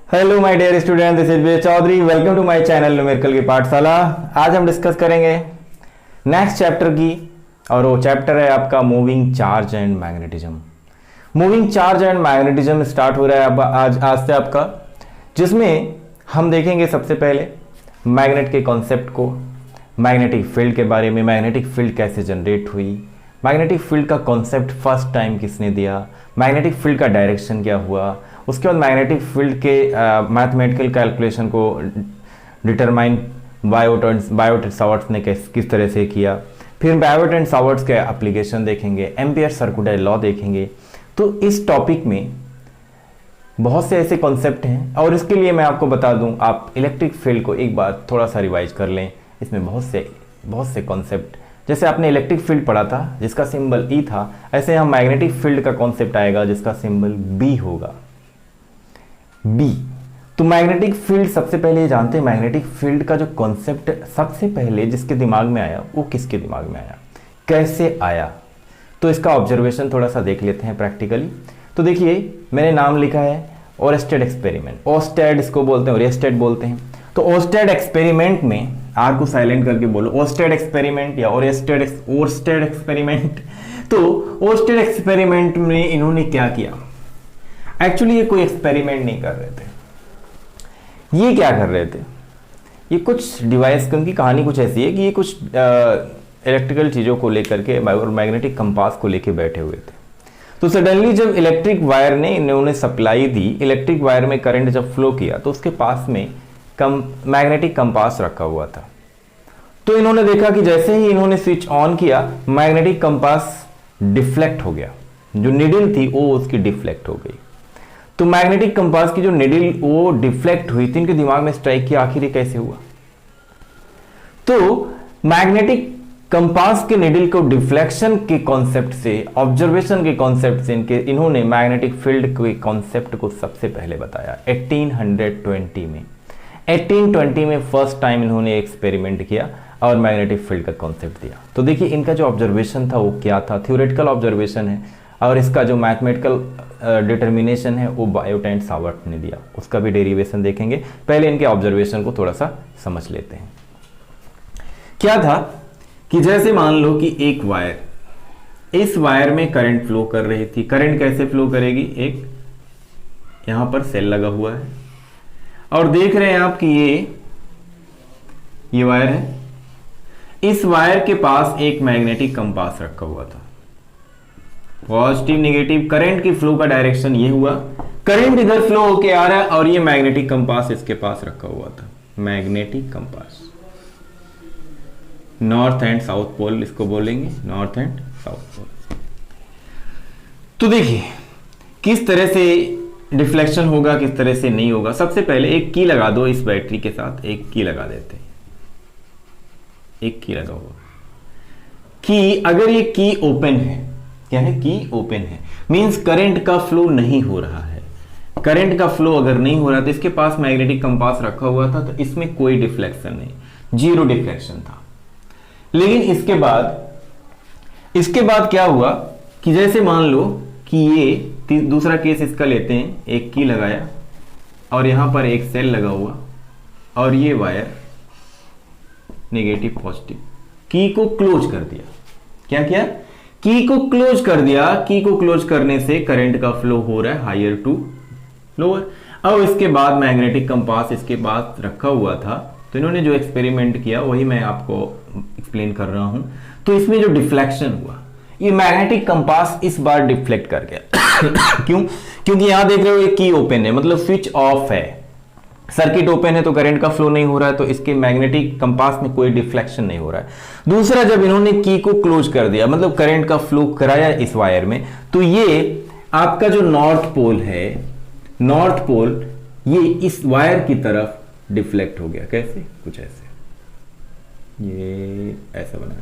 Hello my dear student, this is Vijay Chaudhary. Welcome to my channel numerical की पाठशाला। आज हम डिस्कस करेंगे नेक्स्ट चैप्टर की, और वो चैप्टर है आपका moving charge and magnetism. Moving charge and magnetism start हो रहा है आज से आपका, जिसमें हम देखेंगे सबसे पहले मैग्नेट के कॉन्सेप्ट को, मैग्नेटिक फील्ड के बारे में, मैग्नेटिक फील्ड कैसे जनरेट हुई, मैग्नेटिक फील्ड का कॉन्सेप्ट फर्स्ट टाइम किसने दिया, मैग्नेटिक फील्ड का डायरेक्शन क्या हुआ, उसके बाद मैग्नेटिक फील्ड के मैथमेटिकल कैलकुलेशन को डिटरमाइन बायोट सावर्ट्स ने किस तरह से किया, फिर बायोट एंड सावर्ट्स के एप्लीकेशन देखेंगे, एम्पियर सर्कुलर लॉ देखेंगे। तो इस टॉपिक में बहुत से ऐसे कॉन्सेप्ट हैं, और इसके लिए मैं आपको बता दूं, आप इलेक्ट्रिक फील्ड को एक बार थोड़ा सा रिवाइज कर लें। इसमें बहुत से कॉन्सेप्ट, जैसे आपने इलेक्ट्रिक फील्ड पढ़ा था जिसका सिंबल ई था, ऐसे हम मैग्नेटिक फील्ड का कॉन्सेप्ट आएगा जिसका सिंबल बी होगा, बी। तो मैग्नेटिक फील्ड, सबसे पहले ये जानते हैं मैग्नेटिक फील्ड का जो कॉन्सेप्ट सबसे पहले जिसके दिमाग में आया वो किसके दिमाग में आया, कैसे आया। तो इसका ऑब्जर्वेशन थोड़ा सा देख लेते हैं प्रैक्टिकली। तो देखिए, मैंने नाम लिखा है ओरस्टेड एक्सपेरिमेंट। ओरस्टेड इसको बोलते हैं, ओरस्टेड बोलते हैं। तो ओरस्टेड एक्सपेरिमेंट में, आर को साइलेंट करके बोलो, ओरस्टेड एक्सपेरिमेंट या ओरस्टेड एक्सपेरिमेंट। तो ओरस्टेड एक्सपेरिमेंट में इन्होंने क्या किया, एक्चुअली ये कोई एक्सपेरिमेंट नहीं कर रहे थे। ये क्या कर रहे थे, ये कुछ डिवाइस, उनकी कहानी कुछ ऐसी है कि ये कुछ इलेक्ट्रिकल चीज़ों को लेकर के और मैग्नेटिक कंपास को लेके बैठे हुए थे। तो सडनली जब इलेक्ट्रिक वायर ने इन्होंने सप्लाई दी, इलेक्ट्रिक वायर में करंट जब फ्लो किया, तो उसके पास में मैग्नेटिक कंपास रखा हुआ था। तो इन्होंने देखा कि जैसे ही इन्होंने स्विच ऑन किया, मैग्नेटिक कंपास डिफ्लेक्ट हो गया, जो निडल थी वो उसकी डिफ्लेक्ट हो गई। तो मैग्नेटिक कंपास की जो निडल वो डिफ्लेक्ट हुई थी, इनके दिमाग में स्ट्राइक किया, आखिर ये कैसे हुआ। तो मैग्नेटिक कंपास के निडल को डिफ्लेक्शन के कॉन्सेप्ट से, ऑब्जर्वेशन के कॉन्सेप्ट से इन्होंने मैग्नेटिक फील्ड के कॉन्सेप्ट को सबसे पहले बताया 1820 में। 1820 में फर्स्ट टाइम इन्होंने एक्सपेरिमेंट किया और मैग्नेटिक फील्ड का कॉन्सेप्ट दिया। तो देखिए, इनका जो ऑब्जर्वेशन था वो क्या था, थ्योरेटिकल ऑब्जर्वेशन है, और इसका जो मैथमेटिकल डिटर्मिनेशन है वो बायोट एंड सावर्ट ने दिया, उसका भी डेरिवेशन देखेंगे। पहले इनके ऑब्जर्वेशन को थोड़ा सा समझ लेते हैं। क्या था कि जैसे मान लो कि एक वायर, इस वायर में करंट फ्लो कर रही थी। करंट कैसे फ्लो करेगी, एक यहां पर सेल लगा हुआ है और देख रहे हैं आप कि ये वायर है। इस वायर के पास एक मैग्नेटिक कंपास रखा हुआ था, पॉजिटिव नेगेटिव। करंट की फ्लो का डायरेक्शन ये हुआ, करंट इधर फ्लो होके आ रहा है और ये मैग्नेटिक कंपास इसके पास रखा हुआ था। Magnetic compass, north and south pole इसको बोलेंगे, नॉर्थ एंड साउथ पोल। तो देखिए किस तरह से डिफ्लेक्शन होगा, किस तरह से नहीं होगा। सबसे पहले एक की लगा दो, इस बैटरी के साथ एक की लगा देते हैं। एक की लगा हुआ की, अगर ये की ओपन है, क्या है, की ओपन है, मींस करंट का फ्लो नहीं हो रहा है। करंट का फ्लो अगर नहीं हो रहा तो इसके पास मैग्नेटिक कंपास रखा हुआ था, तो इसमें कोई डिफ्लेक्शन नहीं, जीरो डिफ्लेक्शन था। लेकिन इसके बाद क्या हुआ कि जैसे मान लो कि ये दूसरा केस इसका लेते हैं, एक की लगाया और यहां पर एक सेल लगा हुआ और ये वायर नेगेटिव पॉजिटिव, की को क्लोज कर दिया। क्या किया, की को क्लोज कर दिया। की को क्लोज करने से करंट का फ्लो हो रहा है हायर टू लोअर। अब इसके बाद मैग्नेटिक कंपास इसके पास रखा हुआ था, तो इन्होंने जो एक्सपेरिमेंट किया वही मैं आपको एक्सप्लेन कर रहा हूं। तो इसमें जो डिफ्लेक्शन हुआ, ये मैग्नेटिक कंपास इस बार डिफ्लेक्ट कर गया। क्यों, क्योंकि यहां देख रहे हो ये की ओपन है, मतलब स्विच ऑफ है, सर्किट ओपन है, तो करंट का फ्लो नहीं हो रहा है, तो इसके मैग्नेटिक कंपास में कोई डिफ्लेक्शन नहीं हो रहा है। दूसरा, जब इन्होंने की को क्लोज कर दिया, मतलब करंट का फ्लो कराया इस वायर में, तो ये आपका जो नॉर्थ पोल है, नॉर्थ पोल ये इस वायर की तरफ डिफ्लेक्ट हो गया। कैसे, कुछ ऐसे, ये ऐसा बना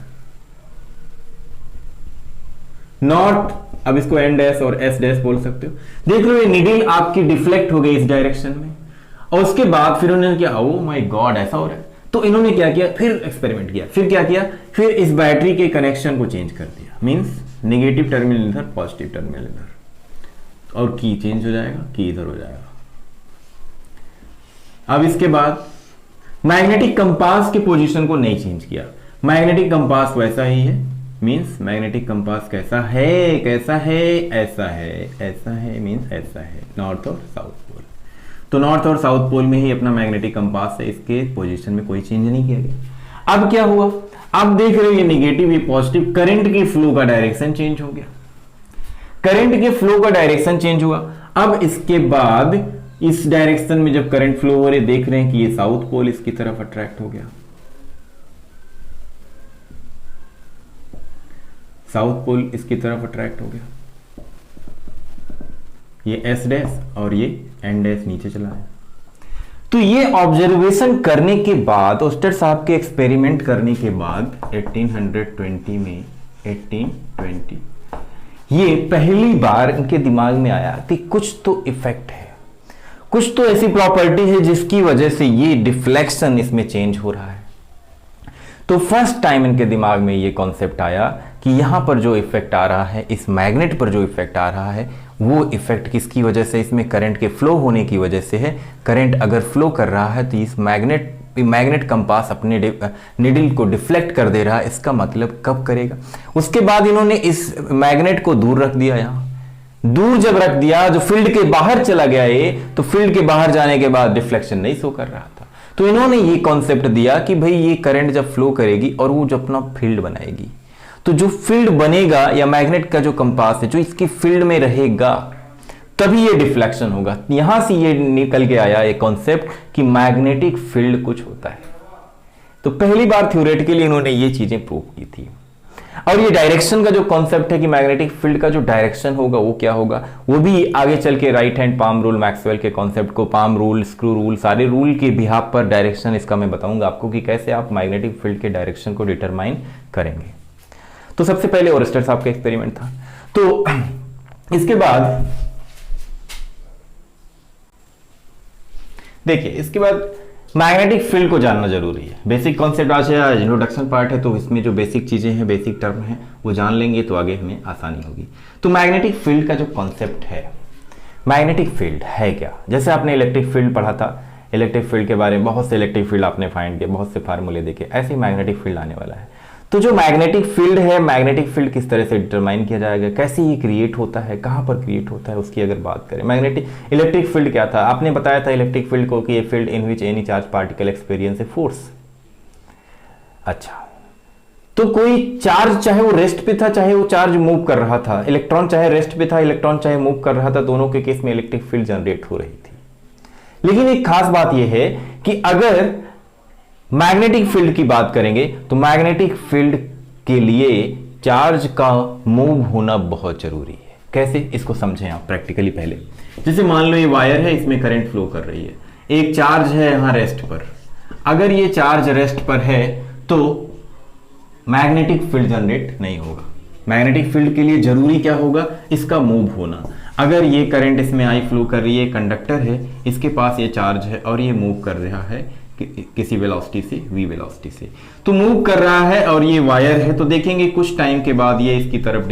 नॉर्थ। अब इसको एन डैश और एस डैश बोल सकते हो। देख लो ये निडल आपकी डिफ्लेक्ट हो गई इस डायरेक्शन में, और उसके बाद फिर उन्होंने क्या, ओ माय गॉड ऐसा हो रहा है। तो इन्होंने क्या किया, फिर एक्सपेरिमेंट किया, फिर क्या किया, फिर इस बैटरी के कनेक्शन को चेंज कर दिया, मींस नेगेटिव टर्मिनल इधर, पॉजिटिव टर्मिनल इधर, और की चेंज हो जाएगा, की इधर हो जाएगा। अब इसके बाद मैग्नेटिक कंपास के पोजीशन को नहीं चेंज किया, मैग्नेटिक कंपास वैसा ही है, मींस मैग्नेटिक कंपास कैसा है, कैसा है, ऐसा है, ऐसा है, मींस ऐसा है, नॉर्थ और साउथ पोल। तो नॉर्थ और साउथ पोल में ही अपना मैग्नेटिक कंपास है, इसके पोजीशन में कोई चेंज नहीं किया गया। अब क्या हुआ, आप देख रहे हो ये नेगेटिव ये पॉजिटिव, करंट के फ्लो का डायरेक्शन चेंज हो गया, करंट के फ्लो का डायरेक्शन चेंज हुआ। अब इसके बाद इस डायरेक्शन में जब करंट फ्लो हो रहे, देख रहे हैं कि ये साउथ पोल इसकी तरफ अट्रैक्ट हो गया, साउथ पोल इसकी तरफ अट्रैक्ट हो गया, ये एस डैश और ये एन डैश नीचे चला है। तो ये ऑब्जर्वेशन करने के बाद, ओस्टर साहब के एक्सपेरिमेंट करने के बाद 1820 में 1820 ये पहली बार इनके दिमाग में आया कि कुछ तो इफेक्ट है, कुछ तो ऐसी प्रॉपर्टी है जिसकी वजह से ये डिफ्लेक्शन इसमें चेंज हो रहा है। तो फर्स्ट टाइम इनके दिमाग में ये कॉन्सेप्ट आया कि यहां पर जो इफेक्ट आ रहा है, इस मैग्नेट पर जो इफेक्ट आ रहा है, वो इफेक्ट किसकी वजह से, इसमें करंट के फ्लो होने की वजह से है। करंट अगर फ्लो कर रहा है तो इस मैग्नेट कंपास अपने निडल को डिफ्लेक्ट कर दे रहा है, इसका मतलब कब करेगा। उसके बाद इन्होंने इस मैग्नेट को दूर रख दिया, यहां दूर जब रख दिया, जो फील्ड के बाहर चला गया ये, तो फील्ड के बाहर जाने के बाद डिफ्लेक्शन नहीं शो कर रहा था। तो इन्होंने ये कॉन्सेप्ट दिया कि भाई ये करंट जब फ्लो करेगी और वो जो अपना फील्ड बनाएगी, तो जो फील्ड बनेगा या मैग्नेट का जो कंपास है जो इसकी फील्ड में रहेगा, तभी ये डिफ्लेक्शन होगा। यहां से ये निकल के आया एक कॉन्सेप्ट कि मैग्नेटिक फील्ड कुछ होता है। तो पहली बार थ्योरेटिकली इन्होंने ये चीजें प्रूव की थी। और ये डायरेक्शन का जो कॉन्सेप्ट है कि मैग्नेटिक फील्ड का जो डायरेक्शन होगा वो क्या होगा, वो भी आगे चल के right hand palm rule, Maxwell के कॉन्सेप्ट को, पाम रूल, स्क्रू रूल, सारे रूल के बिहाफ पर डायरेक्शन इसका मैं बताऊंगा आपको कि कैसे आप मैग्नेटिक फील्ड के डायरेक्शन को डिटरमाइन करेंगे। तो सबसे पहले ओरेस्टर साहब का एक्सपेरिमेंट था। तो इसके बाद देखिए, इसके बाद मैग्नेटिक फील्ड को जानना जरूरी है। बेसिक कॉन्सेप्ट आज है, इंट्रोडक्शन पार्ट है, तो इसमें जो बेसिक चीजें हैं, बेसिक टर्म हैं, वो जान लेंगे तो आगे हमें आसानी होगी। तो मैग्नेटिक फील्ड का जो कॉन्सेप्ट है, मैग्नेटिक फील्ड है क्या, जैसे आपने इलेक्ट्रिक फील्ड पढ़ा था, इलेक्ट्रिक फील्ड के बारे में बहुत से इलेक्ट्रिक फील्ड आपने फाइंड किए, बहुत से फार्मूले देखे, ऐसे ही मैग्नेटिक फील्ड आने वाला है। तो जो मैग्नेटिक फील्ड है, मैग्नेटिक फील्ड किस तरह से डिटरमाइन किया जाएगा, कैसे ये क्रिएट होता है, कहां पर क्रिएट होता है, उसकी अगर बात करें। मैग्नेटिक इलेक्ट्रिक फील्ड क्या था, आपने बताया था इलेक्ट्रिक फील्ड को कि ये field in which any charge particle experience a force. अच्छा, तो कोई चार्ज चाहे वो रेस्ट पे था, चाहे वो चार्ज मूव कर रहा था, इलेक्ट्रॉन चाहे रेस्ट पे था, इलेक्ट्रॉन चाहे मूव कर रहा था, दोनों के केस में इलेक्ट्रिक फील्ड जनरेट हो रही थी। लेकिन एक खास बात यह है कि अगर मैग्नेटिक फील्ड की बात करेंगे तो मैग्नेटिक फील्ड के लिए चार्ज का मूव होना बहुत जरूरी है। कैसे, इसको समझें आप प्रैक्टिकली पहले। जैसे मान लो ये वायर है, इसमें करंट फ्लो कर रही है, एक चार्ज है यहां रेस्ट पर। अगर ये चार्ज रेस्ट पर है तो मैग्नेटिक फील्ड जनरेट नहीं होगा। मैग्नेटिक फील्ड के लिए जरूरी क्या होगा, इसका मूव होना। अगर ये करंट इसमें आई फ्लो कर रही है, कंडक्टर है, इसके पास ये चार्ज है और ये मूव कर रहा है किसी वेलोसिटी से, v वेलोसिटी से, तो मूव कर रहा है और ये वायर है, तो देखेंगे कुछ टाइम के बाद ये इसकी तरफ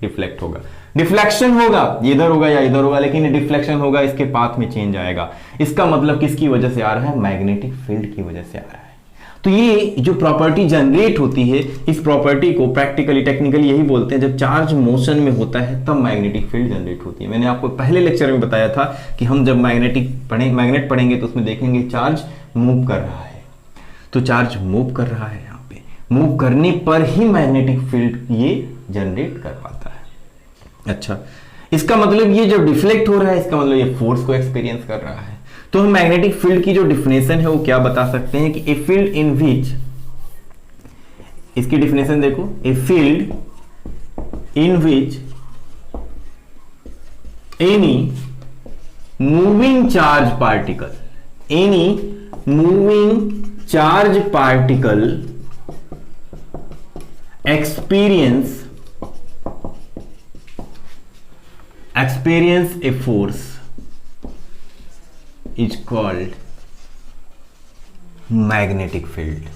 डिफ्लेक्ट होगा। डिफ्लेक्शन होगा, ये इधर होगा या इधर होगा, लेकिन डिफ्लेक्शन होगा, इसके पाथ में चेंज आएगा। इसका मतलब किसकी वजह से आ रहा है, मैग्नेटिक फील्ड की वजह से आ रहा है। तो ये जो प्रॉपर्टी जनरेट होती है, इस प्रॉपर्टी को प्रैक्टिकली टेक्निकली यही बोलते हैं, जब चार्ज मोशन में होता है तब मैग्नेटिक फील्ड जनरेट होती है। मैंने आपको पहले लेक्चर में बताया था कि हम जब मैग्नेट पढ़ेंगे तो उसमें देखेंगे चार्ज मूव कर रहा है, तो चार्ज मूव कर रहा है, यहाँ पे मूव करने पर ही मैग्नेटिक फील्ड ये जनरेट कर पाता है। अच्छा, इसका मतलब ये जब डिफ्लेक्ट हो रहा है, इसका मतलब ये फोर्स को एक्सपीरियंस कर रहा है। तो हम मैग्नेटिक फील्ड की जो डिफिनेशन है वो क्या बता सकते हैं कि ए फील्ड इन विच, इसकी डिफिनेशन देखो, a field in which any moving charge particle, any moving charge particle experience a force is called magnetic field.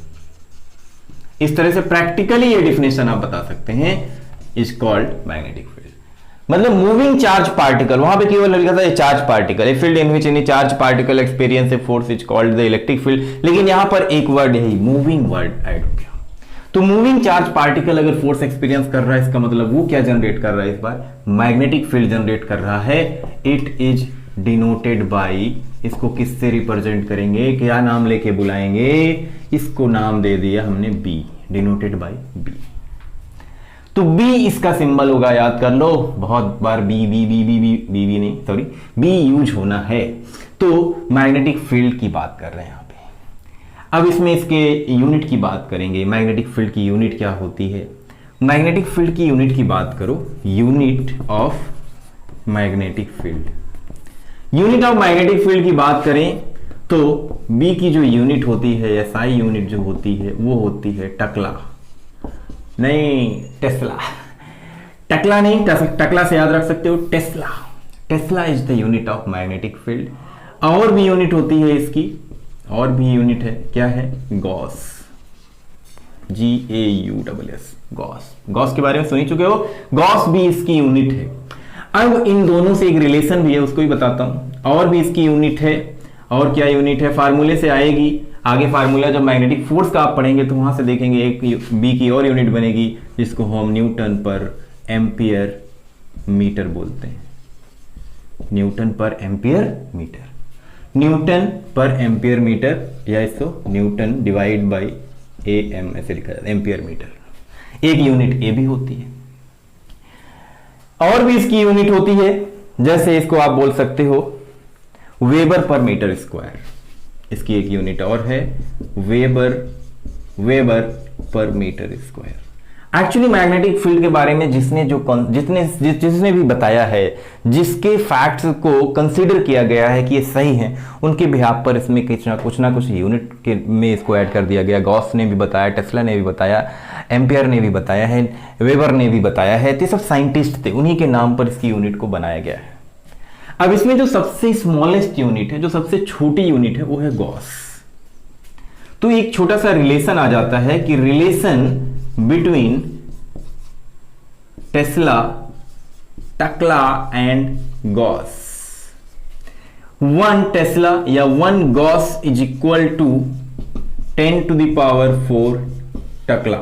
इस तरह से प्रैक्टिकली ये डिफिनेशन आप बता सकते हैं, इज कॉल्ड मैग्नेटिक फील्ड। मतलब मूविंग चार्ज पार्टिकल, वहां पे केवल लिखा था charge particle, a field in which any charge particle experience a force is called the electric field, लेकिन यहां पर एक वर्ड है मूविंग वर्ड ऐड हो गया। तो मूविंग चार्ज पार्टिकल अगर फोर्स एक्सपीरियंस कर रहा है, इसका मतलब वो क्या जनरेट कर रहा है, इस बार मैग्नेटिक फील्ड जनरेट कर रहा है। इट इज डिनोटेड बाई, इसको किससे रिप्रेजेंट करेंगे, क्या नाम लेके बुलाएंगे, इसको नाम दे दिया हमने बी, डिनोटेड बाई बी। तो बी इसका सिंबल होगा, याद कर लो, बहुत बार B B B B B B B नहीं सॉरी बी यूज होना है। तो मैग्नेटिक फील्ड की बात कर रहे हैं यहां पे। अब इसमें इसके यूनिट की बात करेंगे, मैग्नेटिक फील्ड की यूनिट क्या होती है। मैग्नेटिक फील्ड की यूनिट की बात करो, unit of magnetic field, unit of magnetic field की बात करें तो बी की जो यूनिट होती है, एसआई यूनिट जो होती है वो होती है टकला, नहीं टेस्ला, टकला नहीं, टकला से याद रख सकते हो Tesla. Tesla is the unit of magnetic field. और भी यूनिट होती है इसकी, और भी यूनिट है, क्या है, गॉस, GAUSS, गॉस। गॉस के बारे में सुन ही चुके हो, गॉस भी इसकी यूनिट है। अब इन दोनों से एक रिलेशन भी है, उसको भी बताता हूं। और भी इसकी यूनिट है, और क्या यूनिट है, फार्मूले से आएगी आगे। फार्मूला जब मैग्नेटिक फोर्स का आप पढ़ेंगे तो वहां से देखेंगे एक बी की और यूनिट बनेगी, जिसको हम न्यूटन पर एम्पियर मीटर बोलते हैं। न्यूटन पर एम्पियर मीटर, न्यूटन पर एम्पियर मीटर, या इसको न्यूटन डिवाइड बाई AM ऐसे लिखा जाता है, एम्पियर मीटर। एक यूनिट ए भी होती है। और भी इसकी यूनिट होती है, जैसे इसको आप बोल सकते हो वेबर पर मीटर स्क्वायर, इसकी एक यूनिट और है वेबर पर metre square. Actually magnetic field के बारे में जिसने भी बताया है, जिसके फैक्ट्स को कंसीडर किया गया है कि ये सही है, उनके बिहाफ पर इसमें कुछ ना कुछ यूनिट के में इसको ऐड कर दिया गया। गॉस ने भी बताया, टेस्ला ने भी बताया, एम्पियर ने भी बताया है, वेबर ने भी बताया है। तो सब साइंटिस्ट थे, उन्हीं के नाम पर इसकी यूनिट को बनाया गया है। अब इसमें जो सबसे स्मॉलेस्ट यूनिट है, जो सबसे छोटी यूनिट है, वो है गॉस। तो एक छोटा सा रिलेशन आ जाता है कि रिलेशन बिटवीन टेस्ला, टकला एंड गॉस। 1 टेस्ला या 1 gauss is equal to 10 to the power 4 टकला।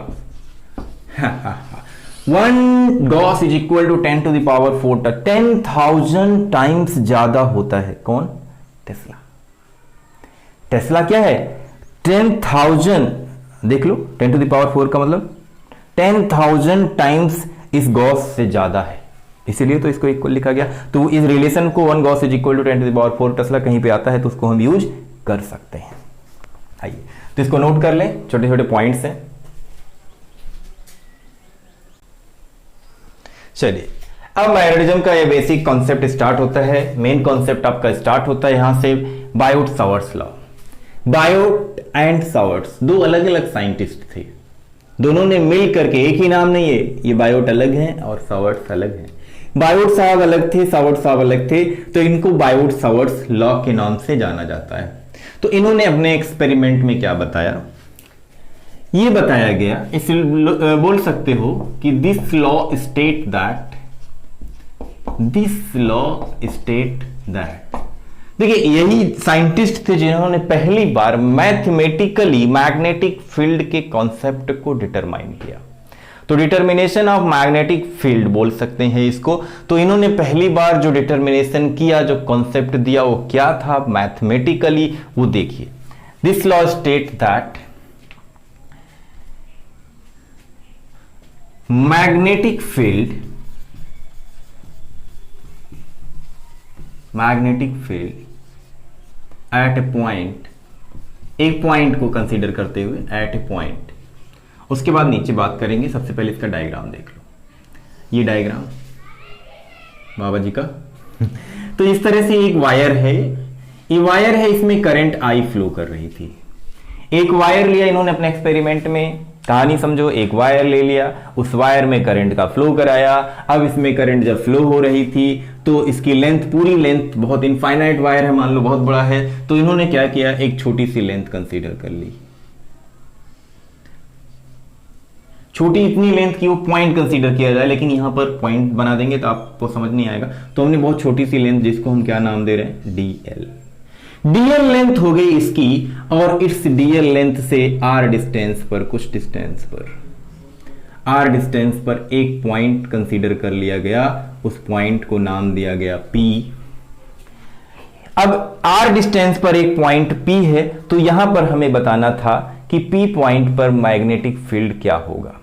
1 gauss is equal to 10 to the power 4 टक, 10,000 टाइम्स ज्यादा होता है। कौन? टेस्ला। टेस्ला क्या है? 10,000, देख लो 10 to the power 4 का मतलब 10,000 टाइम्स इस गॉस से ज्यादा है, इसीलिए तो इसको इक्वल लिखा गया। तो इस रिलेशन को 1 gauss is equal to 10 to the power 4 tesla कहीं पे आता है तो उसको हम यूज कर सकते हैं। आइए तो इसको नोट कर लें, छोटे छोटे पॉइंट्स हैं। चलिए अब मैग्नेटिज्म का ये बेसिक कॉन्सेप्ट स्टार्ट होता है। मेन कॉन्सेप्ट आपका स्टार्ट होता है यहां से Biot-Savart's law. Biot and Savart's दो अलग अलग साइंटिस्ट थे, दोनों ने मिल करके, एक ही नाम नहीं है, ये बायोट अलग है और सावर्ट्स अलग है। बायोट साहब अलग थे, सावर्ट्स साहब अलग थे, तो इनको बायोट-सावर्ट्स लॉ के नाम से जाना जाता है। तो इन्होंने अपने एक्सपेरिमेंट में क्या बताया, ये बताया गया, इस बोल सकते हो कि this law state that, this law state that. देखिए यही साइंटिस्ट थे जिन्होंने पहली बार मैथमेटिकली मैग्नेटिक फील्ड के कॉन्सेप्ट को डिटरमाइन किया। तो डिटर्मिनेशन ऑफ मैग्नेटिक फील्ड बोल सकते हैं इसको। तो इन्होंने पहली बार जो डिटर्मिनेशन किया, जो कॉन्सेप्ट दिया, वो क्या था मैथमेटिकली, वो देखिए। This law state that magnetic field at A point, एक पॉइंट को कंसीडर करते हुए एट ए पॉइंट, उसके बाद नीचे बात करेंगे। सबसे पहले इसका डायग्राम देख लो, ये डायग्राम बाबा जी का तो इस तरह से एक वायर है, ये वायर है, इसमें करंट आई फ्लो कर रही थी। एक वायर लिया इन्होंने अपने एक्सपेरिमेंट में, कहानी समझो, एक वायर ले लिया, उस वायर में करंट का फ्लो कराया। अब इसमें करंट जब फ्लो हो रही थी तो इसकी लेंथ, पूरी लेंथ, बहुत इनफाइनाइट वायर है, मान लो बहुत बड़ा है, तो इन्होंने क्या किया, एक छोटी सी लेंथ कंसीडर कर ली। छोटी इतनी लेंथ की वो पॉइंट कंसीडर किया जाए, लेकिन यहां पर पॉइंट बना देंगे तो आपको समझ नहीं आएगा। तो हमने बहुत छोटी सी लेंथ, जिसको हम क्या नाम दे रहे हैं, डीएल। डीएल लेंथ हो गई इसकी, और इस डीएल लेंथ से आर डिस्टेंस पर, कुछ डिस्टेंस पर, आर डिस्टेंस पर एक पॉइंट कंसीडर कर लिया गया, उस पॉइंट को नाम दिया गया पी। अब आर डिस्टेंस पर एक पॉइंट पी है, तो यहां पर हमें बताना था कि पी पॉइंट पर मैग्नेटिक फील्ड क्या होगा।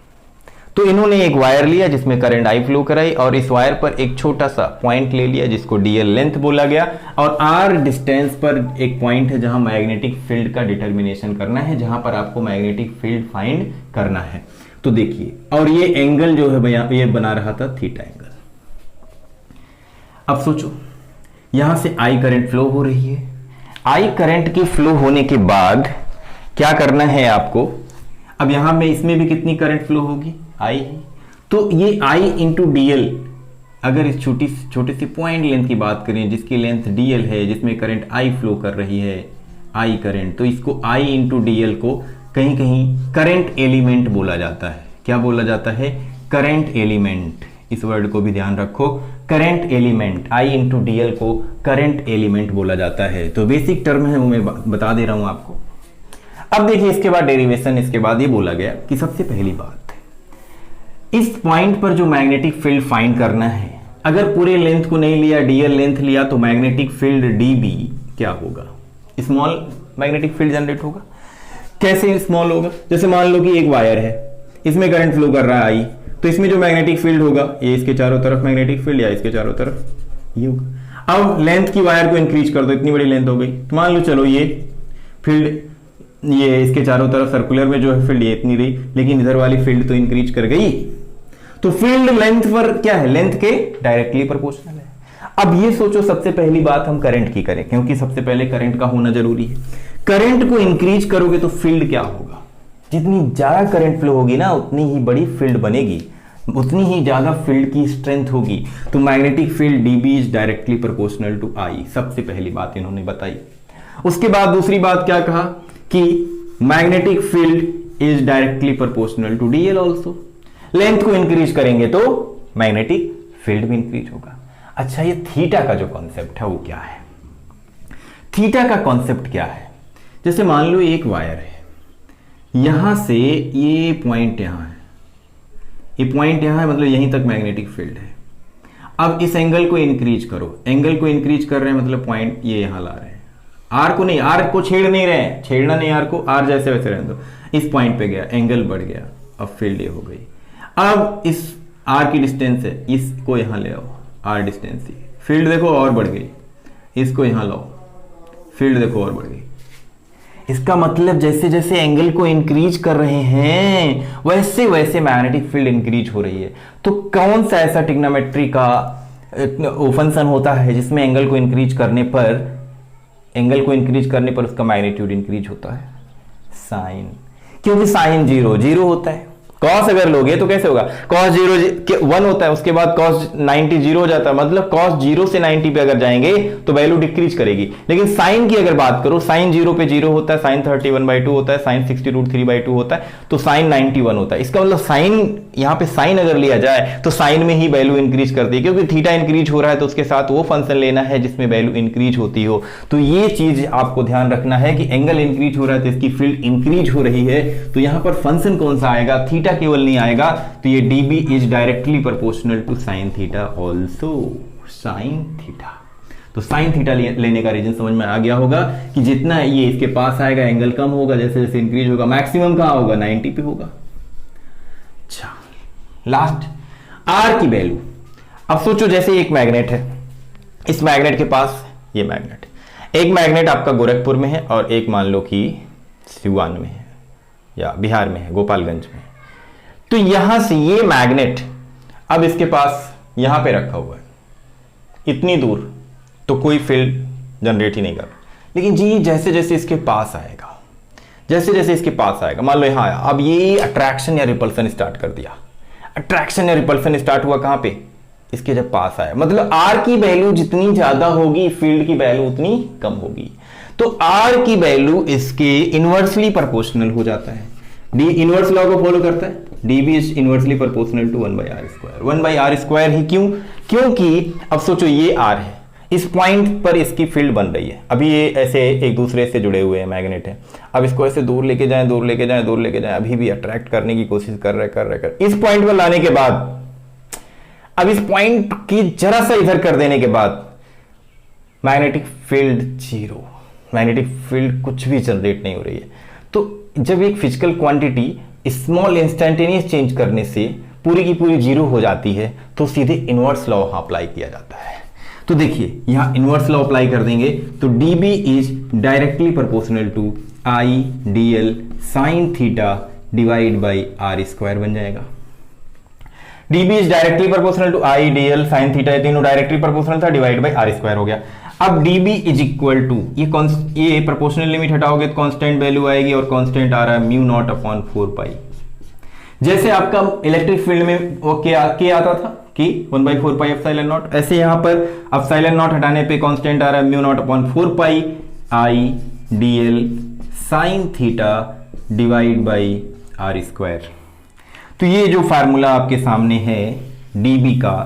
तो इन्होंने एक वायर लिया जिसमें करंट आई फ्लो कराई, और इस वायर पर एक छोटा सा पॉइंट ले लिया जिसको डीएल लेंथ बोला गया, और आर डिस्टेंस पर एक पॉइंट है जहां मैग्नेटिक फील्ड का डिटर्मिनेशन करना है, जहां पर आपको मैग्नेटिक फील्ड फाइंड करना है। तो देखिए, और ये एंगल जो है भैया, ये बना रहा था थीटा एंगल। अब सोचो, यहां से आई करंट फ्लो हो रही है, आई करंट की फ्लो होने के बाद क्या करना है आपको, अब यहां में इसमें भी कितनी करंट फ्लो होगी, आई है। तो ये आई इंटू डीएल, अगर इस छोटे सी पॉइंट लेंथ की बात करें जिसकी लेंथ डीएल है, जिसमें करंट आई फ्लो कर रही है, आई करंट, तो इसको आई इंटू डीएल को कहीं कहीं करंट एलिमेंट बोला जाता है। क्या बोला जाता है, करंट एलिमेंट। इस वर्ड को भी ध्यान रखो, करंट एलिमेंट, आई इंटू डीएल को करंट एलिमेंट बोला जाता है। तो बेसिक टर्म है वो मैं बता दे रहा हूं आपको। अब देखिए, इसके बाद डेरिवेशन, इसके बाद ये बोला गया कि सबसे पहली बात, इस पॉइंट पर जो मैग्नेटिक फील्ड फाइंड करना है, अगर पूरे लेंथ को नहीं लिया, डीएल लेंथ लिया, तो मैग्नेटिक फील्ड डीबी क्या होगा, स्मॉल मैग्नेटिक फील्ड जनरेट होगा। कैसे स्मॉल होगा, जैसे मान लो कि एक वायर है, इसमें करंट फ्लो कर रहा है आई, तो इसमें जो मैग्नेटिक फील्ड होगा, ये इसके चारों तरफ मैग्नेटिक फील्ड, या इसके चारों तरफ ये होगा। अब लेंथ की वायर को इंक्रीज कर दो, इतनी बड़ी लेंथ हो गई, तो मान लो चलो ये फील्ड, ये इसके चारों तरफ सर्कुलर में जो है फील्ड ये इतनी रही, लेकिन इधर वाली फील्ड तो इंक्रीज कर गई, तो फील्ड लेंथ पर क्या है, लेंथ के डायरेक्टली प्रोपोर्शनल है। अब ये सोचो, सबसे पहली बात हम करंट की करें, क्योंकि सबसे पहले करंट का होना जरूरी है। करंट को इंक्रीज करोगे तो फील्ड क्या होगा, जितनी ज्यादा करंट फ्लो होगी ना, उतनी ही बड़ी फील्ड बनेगी, उतनी ही ज्यादा फील्ड की स्ट्रेंथ होगी। तो magnetic field dB is directly proportional to I, सबसे पहली बात इन्होंने बताई। उसके बाद दूसरी बात क्या कहा कि magnetic field is directly proportional to DL also. Length को इंक्रीज करेंगे तो मैग्नेटिक फील्ड भी इंक्रीज होगा। अच्छा, ये थीटा का जो कॉन्सेप्ट है वो क्या है, थीटा का कॉन्सेप्ट क्या है, जैसे मान लो एक वायर है, यहां से ये पॉइंट यहां है, ये पॉइंट यहां है, मतलब यहीं तक मैग्नेटिक फील्ड है। अब इस एंगल को इंक्रीज करो, एंगल को इंक्रीज कर रहे हैं मतलब पॉइंट ये यहां ला रहे हैं, आर को नहीं, आर को छेड़ नहीं रहे हैं, छेड़ना नहीं आर को, आर जैसे वैसे रहने दो। इस पॉइंट पे गया, एंगल बढ़ गया, अब फील्ड ये हो गई। अब इस आर की डिस्टेंस है, इसको यहां ले आओ, आर डिस्टेंस ही, फील्ड देखो और बढ़ गई, इसको यहां लाओ, फील्ड देखो और बढ़ गई। इसका मतलब जैसे जैसे एंगल को इंक्रीज कर रहे हैं वैसे वैसे मैग्नेटिक फील्ड इंक्रीज हो रही है। तो कौन सा ऐसा ट्रिग्नोमेट्री का फंक्शन होता है जिसमें एंगल को इंक्रीज करने पर उसका मैग्नीट्यूड इंक्रीज होता है, साइन, क्योंकि साइन 0 होता है। कॉस अगर लोगे तो कैसे होगा, कॉस 1 होता है, उसके बाद कॉस 90 0 हो जाता है, मतलब कॉस 0 से 90 पे अगर जाएंगे तो वैल्यू डिक्रीज करेगी। लेकिन साइन की अगर बात करो, साइन 0 पे 0 होता है, साइन 31/2 होता है, साइन 60√3/2 होता है, तो साइन 91 होता है। इसका मतलब साइन, यहां पे साइन अगर लिया जाए तो साइन में ही वैल्यू इंक्रीज करती है, क्योंकि थीटा इंक्रीज हो रहा है तो उसके साथ वो फंक्शन लेना है जिसमें वैल्यू इंक्रीज होती हो। तो ये चीज आपको ध्यान रखना है कि एंगल इंक्रीज हो रहा है तो इसकी फील्ड इंक्रीज हो रही है, तो यहां पर फंक्शन कौन सा आएगा, थीटा केवल नहीं आएगा, तो ये dB is directly proportional to sine theta also, sine theta. तो साइन थीटा लेने का रीजन समझ में आ गया होगा कि जितना ये इसके पास आएगा एंगल कम होगा, जैसे जैसे इंक्रीज होगा, मैक्सिमम कहां होगा, 90 पे होगा। अच्छा, लास्ट आर की वैल्यू। अब सोचो जैसे एक मैग्नेट है, इस मैग्नेट के पास ये मैग्नेट, एक मैग्नेट आपका गोरखपुर में है और एक मान लो कि सिवान में है या बिहार में है, गोपालगंज में। तो यहां से ये मैग्नेट अब इसके पास यहां पे रखा हुआ है, इतनी दूर, तो कोई फील्ड जनरेट ही नहीं कर रहा। लेकिन जी जैसे जैसे इसके पास आएगा, जैसे जैसे इसके पास आएगा, मान लो यहां आया, अब ये अट्रैक्शन या रिपल्सन स्टार्ट कर दिया। अट्रैक्शन या रिपल्सन स्टार्ट हुआ कहां पे, इसके जब पास आया, मतलब आर की वैल्यू जितनी ज्यादा होगी फील्ड की वैल्यू उतनी कम होगी। तो आर की वैल्यू इसके इनवर्सली प्रोपोर्शनल हो जाता है, डी इनवर्स लॉ को फॉलो करता है, D B is inversely proportional to 1/r²। 1/r² ही क्यों? क्योंकि अब सोचो ये r है, इस पॉइंट पर इसकी फील्ड बन रही है, अभी ये ऐसे एक दूसरे से जुड़े हुए हैं, मैग्नेट है। अब इसको ऐसे दूर लेके जाएं, दूर लेके जाएं, दूर लेके जाएं, अभी भी अट्रैक्ट करने की कोशिश कर रहे इस पॉइंट पर लाने के बाद, अब इस पॉइंट की जरा सा इधर कर देने के बाद magnetic field zero, magnetic field कुछ भी जनरेट नहीं हो रही है। तो जब एक physical quantity small instantaneous change करने से पूरी की पूरी जीरो हो जाती है, तो सीधे इनवर्स लॉ अप्लाई किया जाता है। तो देखिए यहां इनवर्स लॉ अप्लाई कर देंगे तो dB is directly proportional to I D L sine theta divide by r² बन जाएगा। dB is directly proportional to I D L sine theta, ये तीनों डायरेक्टली प्रोपोर्शनल था, डिवाइड बाई r² हो गया। अब dB इज इक्वल टू ये proportional limit हटाओगे तो कांस्टेंट वैल्यू आएगी, और कांस्टेंट आ रहा है म्यू नॉट अपॉन 4 जैसे आपका इलेक्ट्रिक फील्ड में वो क्या आता था कि 1/4 एप्सिलॉन नॉट, ऐसे यहां पर एप्सिलॉन नॉट हटाने पे कांस्टेंट आ रहा है mu naught upon 4 I D L sine theta divide by r²। तो ये जो फार्मूला आपके सामने है dB का,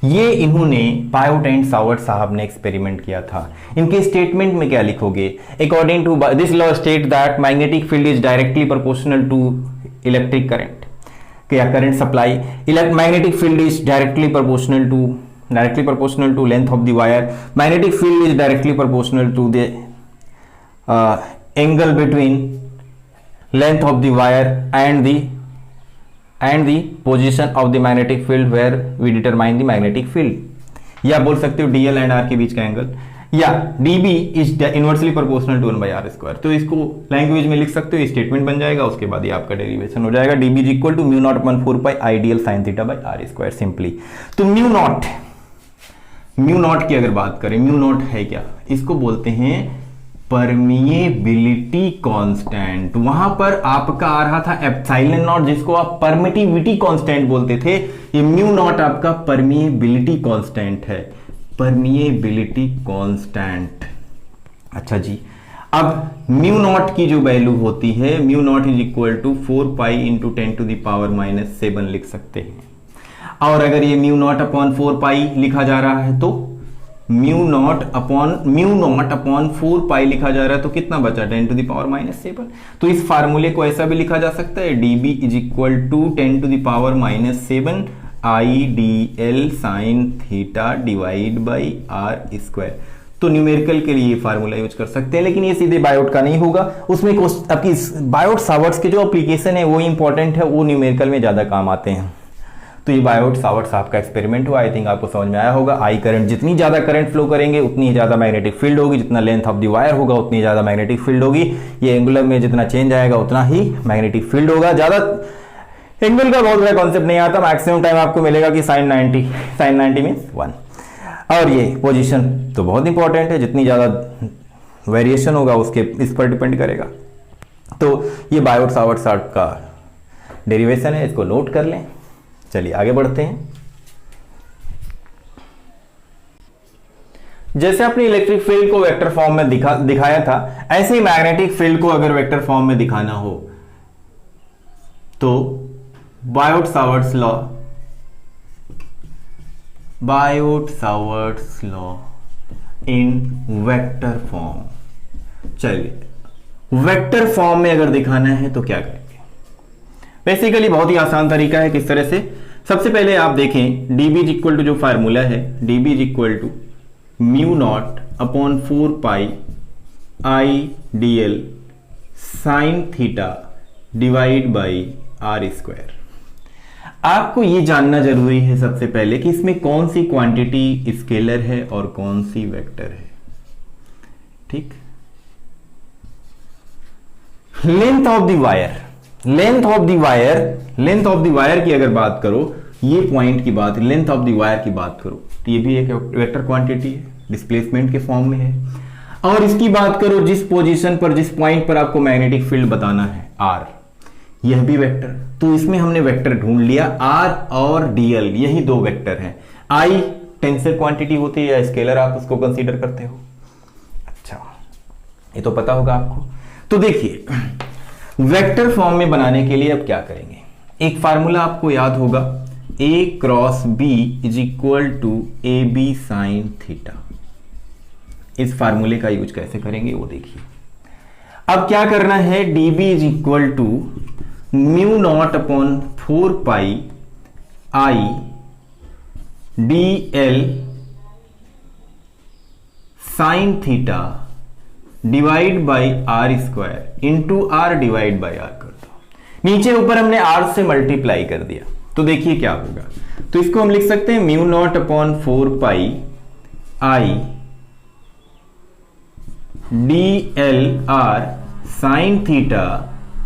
ये इन्होंने पायोट एंड सावर्ट साहब ने एक्सपेरिमेंट किया था। इनके स्टेटमेंट में क्या लिखोगे? According to this law state that magnetic field is directly proportional to electric current या current supply. Magnetic field is directly proportional to length of the wire. Magnetic field is directly proportional to the angle between length of the wire and the position of the magnetic field where we determine the magnetic field, या बोल सकते हो dl and r के बीच का angle, या dB is inversely proportional to 1/r²। तो इसको language में लिख सकते हो, स्टेटमेंट बन जाएगा, उसके बाद ये आपका डेरिवेशन हो जाएगा। dB is equal to mu naught upon 4 I D L sine theta by r² simply. तो म्यू नॉट की अगर बात करें, म्यू नॉट है क्या? इसको बोलते हैं परमिएबिलिटी कांस्टेंट। वहां पर आपका आ रहा था एप्सिलॉन नॉट, जिसको आप परमिटिविटी कांस्टेंट बोलते थे, ये म्यू नॉट आपका परमिएबिलिटी कांस्टेंट है, परमिएबिलिटी कांस्टेंट। अच्छा जी, अब म्यू नॉट की जो वैल्यू होती है, mu naught is equal to 4 pi into 10 to the power -7 लिख सकते हैं। और अगर ये म्यू नॉट अपॉन 4 पाई लिखा जा रहा है तो म्यू नॉट अपॉन 4 पाई लिखा जा रहा है, तो कितना बचा? 10 टू द पावर -7। तो इस फार्मूले को ऐसा भी लिखा जा सकता है, dB is equal to 10 to the power -7 I D L sine theta divide by r²। तो न्यूमेरिकल के लिए ये फार्मूला यूज कर सकते हैं, लेकिन ये सीधे बायोट का नहीं होगा, उसमें आपकी बायोट सावर्ट्स के जो एप्लीकेशन है वो इंपॉर्टेंट है, वो न्यूमेरिकल में ज्यादा काम आते हैं। तो ये बायोट सावर्ट साहब का एक्सपेरिमेंट हुआ, आई थिंक आपको समझ में आया होगा। आई करंट, जितनी ज्यादा करंट फ्लो करेंगे उतनी ही ज्यादा मैग्नेटिक फील्ड होगी, जितना लेंथ ऑफ द वायर होगा उतनी ज्यादा मैग्नेटिक फील्ड होगी। ये एंगुलर में जितना चेंज आएगा उतना ही मैग्नेटिक फील्ड होगा। ज्यादा एंगल का बहुत बड़ा कॉन्सेप्ट नहीं आता, मैक्सिमम टाइम आपको मिलेगा कि साइन 90 मीन्स 1। और ये पोजीशन तो बहुत इंपॉर्टेंट है, जितनी ज्यादा वेरिएशन होगा उसके इस पर डिपेंड करेगा। तो ये बायोट सावर्ट साहब का डेरिवेशन है, इसको नोट कर लें। चलिए आगे बढ़ते हैं। जैसे अपनी इलेक्ट्रिक फील्ड को वेक्टर फॉर्म में दिखाया था, ऐसे ही मैग्नेटिक फील्ड को अगर वेक्टर फॉर्म में दिखाना हो तो बायोट सावर्ट्स लॉ इन वेक्टर फॉर्म। चलिए वेक्टर फॉर्म में अगर दिखाना है तो क्या करेंगे? बेसिकली बहुत ही आसान तरीका है। किस तरह से? सबसे पहले आप देखें dB इज इक्वल टू जो फार्मूला है, dB is equal to mu naught upon 4 pi I D L sine theta divide by r²। आपको ये जानना जरूरी है सबसे पहले कि इसमें कौन सी क्वांटिटी स्केलर है और कौन सी वेक्टर है। ठीक, लेंथ ऑफ द वायर की अगर बात करो, ये पॉइंट की बात, लेंथ ऑफ द वायर की बात करो, तो ये भी एक वेक्टर क्वांटिटी है, डिस्प्लेसमेंट के फॉर्म में है। और इसकी बात करो जिस पोजीशन पर, जिस पॉइंट पर आपको मैग्नेटिक फील्ड बताना है, r, यह भी वेक्टर। तो इसमें हमने वेक्टर ढूंढ लिया, r और dl, यही दो वेक्टर हैं। i टेंसर क्वांटिटी होती है या स्केलर आप उसको कंसीडर करते हो। अच्छा, ये तो पता होगा आपको। तो देखिए वेक्टर फॉर्म में बनाने के लिए अब क्या करेंगे? एक फार्मूला आपको याद होगा, A cross B is equal to A B sine theta. इस फार्मूले का यूज कैसे करेंगे वो देखिए। अब क्या करना है, dB is equal to mu naught upon 4 pi I dl sine theta divide by R square into R divide by R कर दो। नीचे ऊपर हमने आर से मल्टीप्लाई कर दिया, तो देखिए क्या होगा। तो इसको हम लिख सकते हैं mu naught upon 4 pi I dl R sine theta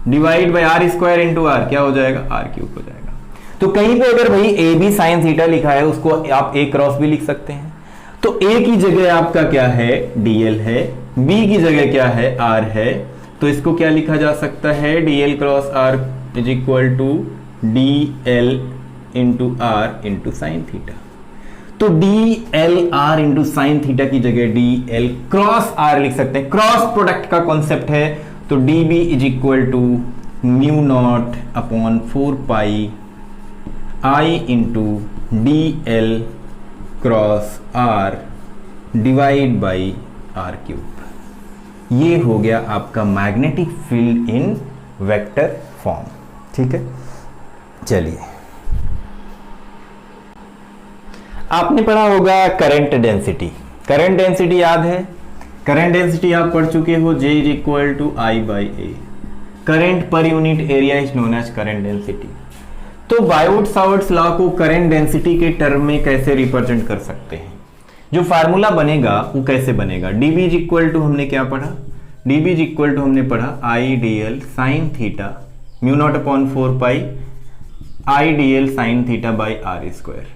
divide by R square into R, क्या हो जाएगा, आर क्यूब हो जाएगा। तो कहीं पे अगर भाई ए बी साइन थीटा लिखा है उसको आप ए क्रॉस भी लिख सकते हैं। तो ए की जगह आपका क्या है, dl है, बी की जगह क्या है, r है। तो इसको क्या लिखा जा सकता है, dl cross r is equal to dl into R into sine theta. तो dl r into sine theta की जगह dl क्रॉस r लिख सकते हैं, क्रॉस प्रोडक्ट का कॉन्सेप्ट है। तो db is equal to mu naught upon 4 pi I into dl cross r divide by R cube. ये हो गया आपका magnetic field in vector form. ठीक है, चलिए आपने पढ़ा होगा करंट डेंसिटी। करंट डेंसिटी याद है, करंट डेंसिटी आप पढ़ चुके हो, J is equal to I by A. Current per unit area is known as current density. तो बायोट सावर्ट्स लॉ को करंट डेंसिटी के टर्म में कैसे रिप्रेजेंट कर सकते हैं, जो फार्मूला बनेगा वो कैसे बनेगा। dB इज इक्वल टू हमने क्या पढ़ा, dB इज इक्वल टू हमने पढ़ा I dl sine theta mu naught upon 4 pi I dl sine theta by R square.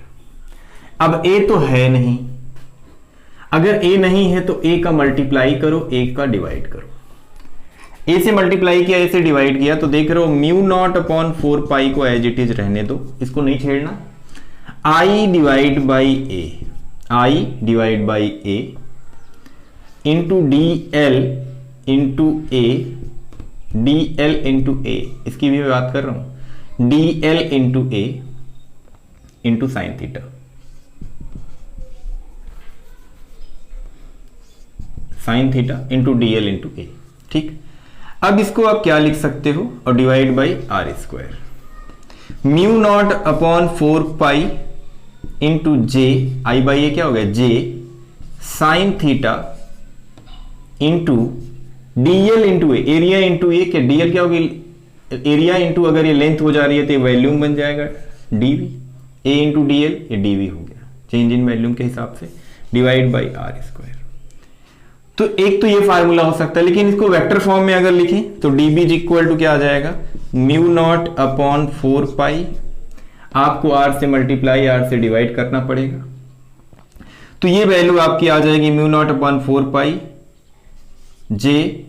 अब a तो है नहीं, अगर a नहीं है तो a का मल्टीप्लाई करो, a का डिवाइड करो। a से मल्टीप्लाई किया, a से डिवाइड किया, तो देख रहे हो म्यू नॉट अपॉन 4 पाई को एज इट इज रहने दो, इसको नहीं छेड़ना। i divide by a, i divide by a into dl into a, dl into a, इसकी भी बात कर रहा हूं, dl into a into sine theta, sign theta into dl into a। ठीक, अब इसको आप क्या लिख सकते हो, और divide by R square. Mu naught upon 4 pi into J, I by A क्या हो गया, J sine theta into dl into A, area into A, क्या dl क्या होगी, एरिया इंटू अगर ये लेंथ हो जा रही है तो ये वॉल्यूम बन जाएगा dv, a इंटू dl, ये dv हो गया चेंज इन वॉल्यूम के हिसाब से, डिवाइड बाई आर स्क्वायर। तो एक तो ये फार्मूला हो सकता है, लेकिन इसको वेक्टर फॉर्म में अगर लिखें तो dB इज इक्वल टू क्या आ जाएगा, म्यू नॉट अपॉन 4 पाई, आपको r से मल्टीप्लाई r से डिवाइड करना पड़ेगा। तो ये वैल्यू आपकी आ जाएगी mu naught upon 4 pi J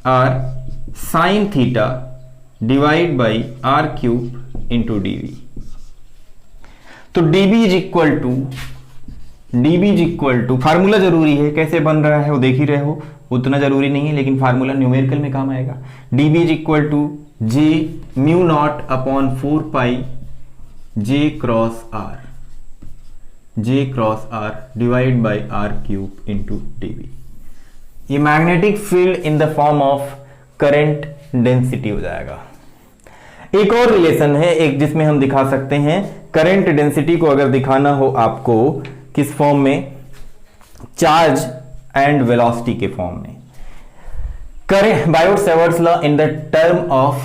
R sine theta divide by R cube into dV। तो dB is equal to, dB is equal to, formula जरूरी है, कैसे बन रहा है वो देख ही रहे हो, उतना जरूरी नहीं है लेकिन फार्मूला न्यूमेरिकल में काम आएगा। dB is equal to J mu naught upon 4 pi J cross R, J cross R divide by R cube into dV। ये magnetic field in the form of current density हो जाएगा। एक और relation है एक, जिसमें हम दिखा सकते हैं करंट डेंसिटी को अगर दिखाना हो आपको किस फॉर्म में, चार्ज एंड वेलोसिटी के फॉर्म में। करें Biot Savart's law in the term of,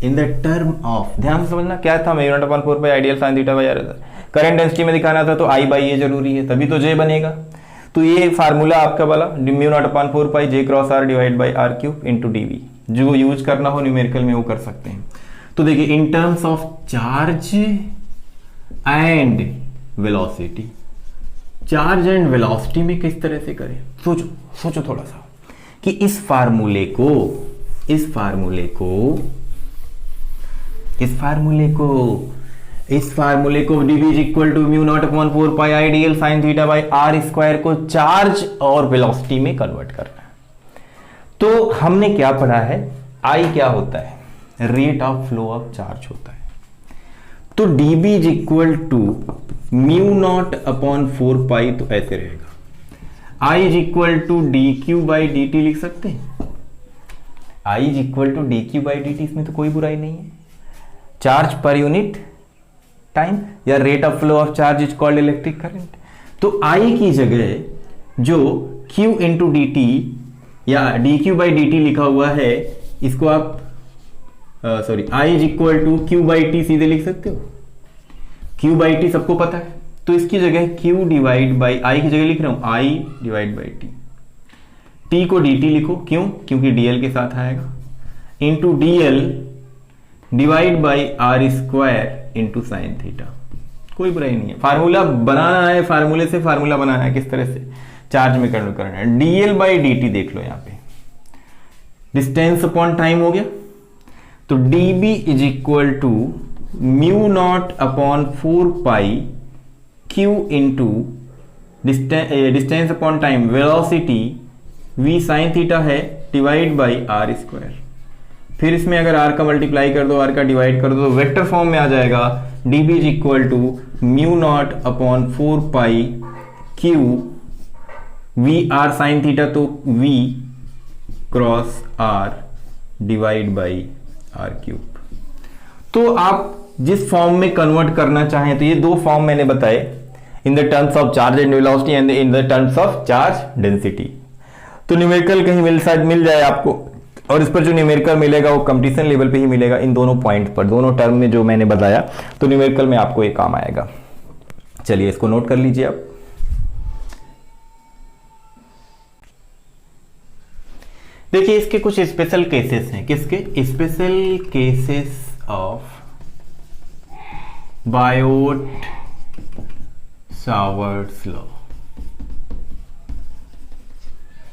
in the term of, ध्यान से समझना क्या था, mu naught upon 4 by ideal sine theta by R. Current density में दिखाना था तो आई बाई ए जरूरी है, तभी तो जे बनेगा। तो ये फार्मूला आपका वाला mu naught upon 4 pi J cross R divide by R cube into dV, जो यूज करना हो न्यूमेरिकल में वो कर सकते हैं। तो देखिए in terms of charge and velocity, charge and velocity में किस तरह से करें, सोचो सोचो थोड़ा सा कि इस फार्मूले को dB is equal to mu naught upon 4 pi I dl sine theta by R square को चार्ज और वेलोसिटी में कन्वर्ट करना है। तो हमने क्या पढ़ा है, I क्या होता है, rate of flow of charge होता है। तो dB is equal to mu naught upon 4 pi, तो ऐसे रहेगा। I is equal to dq by dt लिख सकते हैं। I is equal to dq by dt, इसमें तो कोई बुराई नहीं है। चार्ज पर यूनिट टाइम या rate of flow of charge is called electric current. तो I की जगह जो q इंटू डी टी या dq बाई dt लिखा हुआ है, इसको आप sorry I is equal to q by T सीधे लिख सकते हो। q बाई टी सबको पता है, तो इसकी जगह q डिवाइड बाई I की जगह लिख रहा हूं I divide by T. t को dt लिखो, क्यों? क्योंकि dl के साथ आएगा, into dl divide by R square into sine theta. कोई बुराई नहीं है। फार्मूला बनाना है, फार्मूले से फार्मूला बनाना है, किस तरह से चार्ज में कन्वर्ट करना है। dl बाई dt देख लो, यहां पे डिस्टेंस अपॉन टाइम हो गया, तो dB is equal to mu naught upon 4 pi q into distance upon time velocity v sine theta है डिवाइड बाई आर स्क्वायर। फिर इसमें अगर r का मल्टीप्लाई कर दो, r का डिवाइड कर दो, तो वेक्टर फॉर्म में आ जाएगा। dB is equal to mu naught upon 4 pi q v r sine theta, तो v cross r divide by r cube. तो आप जिस फॉर्म में कन्वर्ट करना चाहें, तो ये दो फॉर्म मैंने बताए, in the terms of charge and velocity and in the terms of charge density. तो न्यूमेरिकल कहीं शायद मिल जाए आपको, और इस पर जो न्यूमेरिकल मिलेगा वो कंपटीशन लेवल पे ही मिलेगा, इन दोनों पॉइंट पर, दोनों टर्म में जो मैंने बताया, तो न्यूमेरिकल में आपको ये काम आएगा। चलिए इसको नोट कर लीजिए आप। देखिए इसके कुछ स्पेशल केसेस हैं। किसके? Special cases of Biot Savart's law.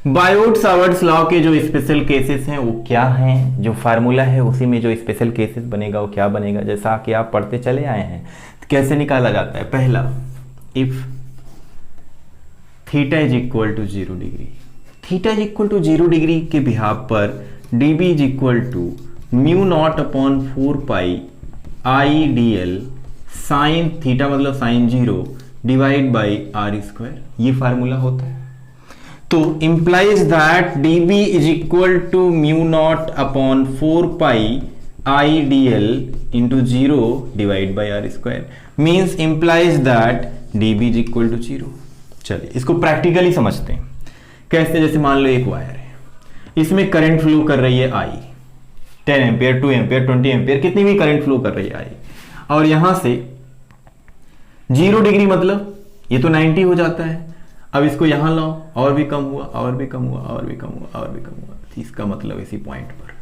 Biot Savart's law के जो स्पेशल केसेस हैं वो क्या हैं, जो फार्मूला है उसी में जो स्पेशल केसेस बनेगा वो क्या बनेगा, जैसा कि आप पढ़ते चले आए हैं। तो कैसे निकाला जाता है? पहला, if theta is equal to 0 degree, theta is equal to 0 degree के बिहाव पर dB is equal to mu naught upon 4 pi I D L sine theta, मतलब sine 0 divide by R square, ये फार्मूला होता है। तो implies that dB is equal to mu naught upon 4 pi I D L into 0 divide by R square, means implies that dB is equal to 0। चलिए इसको practically समझते हैं। कैसे? जैसे मान लो एक वायर है, इसमें करंट फ्लो कर रही है I, 10 एम्पियर, 2 एम्पियर, 20 एम्पियर, कितनी भी करंट फ्लो कर रही है I, और यहां से 0 डिग्री मतलब ये तो 90 हो जाता है। अब इसको यहां लाओ, और भी कम हुआ, और भी कम हुआ, और भी कम हुआ, और भी कम हुआ। इसका मतलब इसी पॉइंट पर,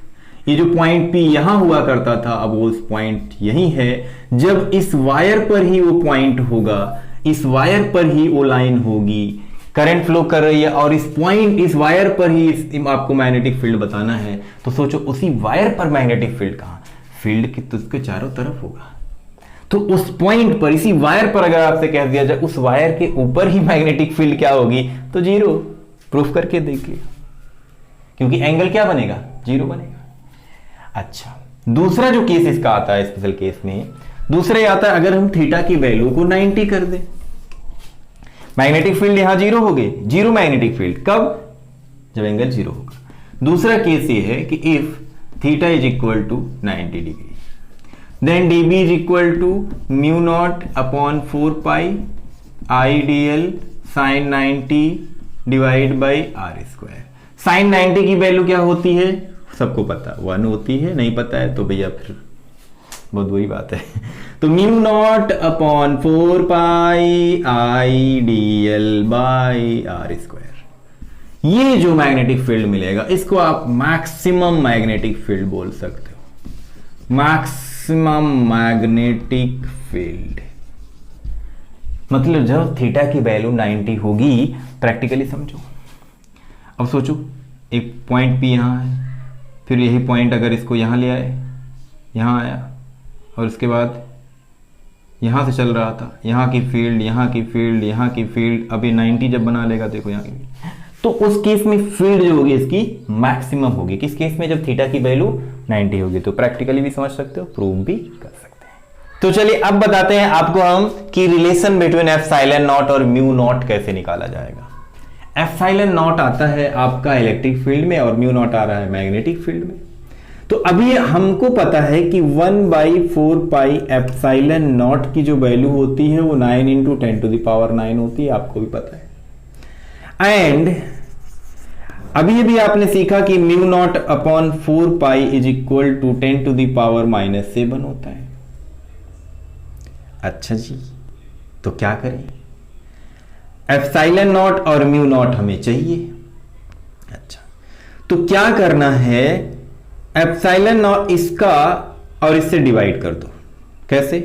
ये जो पॉइंट P यहां हुआ करता था, अब वो उस पॉइंट यही है। जब इस वायर पर ही वो पॉइंट होगा, इस वायर पर ही वो लाइन होगी, करंट फ्लो कर रही है, और इस पॉइंट, इस वायर पर ही आपको मैग्नेटिक फील्ड बताना है। तो सोचो उसी वायर पर मैग्नेटिक फील्ड कहां? फील्ड की तो उसके चारों तरफ होगा। तो उस पॉइंट पर, इसी वायर पर अगर आपसे कह दिया जाए उस वायर के ऊपर ही मैग्नेटिक फील्ड क्या होगी, तो 0। प्रूफ करके देख लिया, क्योंकि एंगल क्या बनेगा? 0 बनेगा। अच्छा, दूसरा जो केस इसका आता है स्पेशल केस में, दूसरा ये आता है अगर हम थीटा की वैल्यू को 90 कर दें, मैग्नेटिक फील्ड यहां 0 हो गए, 0 मैग्नेटिक फील्ड कब? जब एंगल 0 होगा। दूसरा केस ये है कि if theta is equal to 90 degree, then dB is equal to mu naught upon 4 pi IDL sin 90 divide by R square। sin 90 की वैल्यू क्या होती है? सबको पता, 1 होती है। नहीं पता है तो भैया फिर बहुत बुरी बात है। तो mu naught upon 4 pi IDL by R square, ये जो मैग्नेटिक फील्ड मिलेगा इसको आप मैक्सिमम मैग्नेटिक फील्ड बोल सकते हो। मैक्सिमम मैग्नेटिक फील्ड मतलब जब थीटा की वैल्यू 90 होगी, प्रैक्टिकली समझो। अब सोचो एक पॉइंट P यहां है, फिर यही पॉइंट अगर इसको यहां ले आए, यहां आया, और उसके बाद यहां से चल रहा था, यहां की फील्ड, यहां की फील्ड, यहां की फील्ड, अभी 90 जब बना लेगा, देखो यहां की, तो उस केस में फील्ड जो होगी इसकी मैक्सिमम होगी। किस केस में? जब थीटा की वैल्यू 90 होगी। तो प्रैक्टिकली भी समझ सकते हो, प्रूव भी कर सकते हैं। तो चलिए अब बताते हैं आपको हम कि रिलेशन बिटवीन एप्सिलॉन नॉट और म्यू नॉट कैसे निकाला जाएगा। एप्सिलॉन नॉट आता है आपका इलेक्ट्रिक फील्ड में और म्यू नॉट आ रहा है मैग्नेटिक फील्ड में। तो अभी हमको पता है कि 1/4 पाई एप्सिलॉन नॉट की जो वैल्यू होती है वो 9 × 10⁹ होती है, आपको भी पता है। एंड अभी आपने सीखा कि mu naught upon 4 pi is equal to 10⁻⁻7 होता है। अच्छा जी, तो क्या करें? एप्सिलॉन नॉट और म्यू नॉट हमें चाहिए। अच्छा, तो क्या करना है? एप्सिलॉन नॉट इसका और इससे डिवाइड कर दो। कैसे?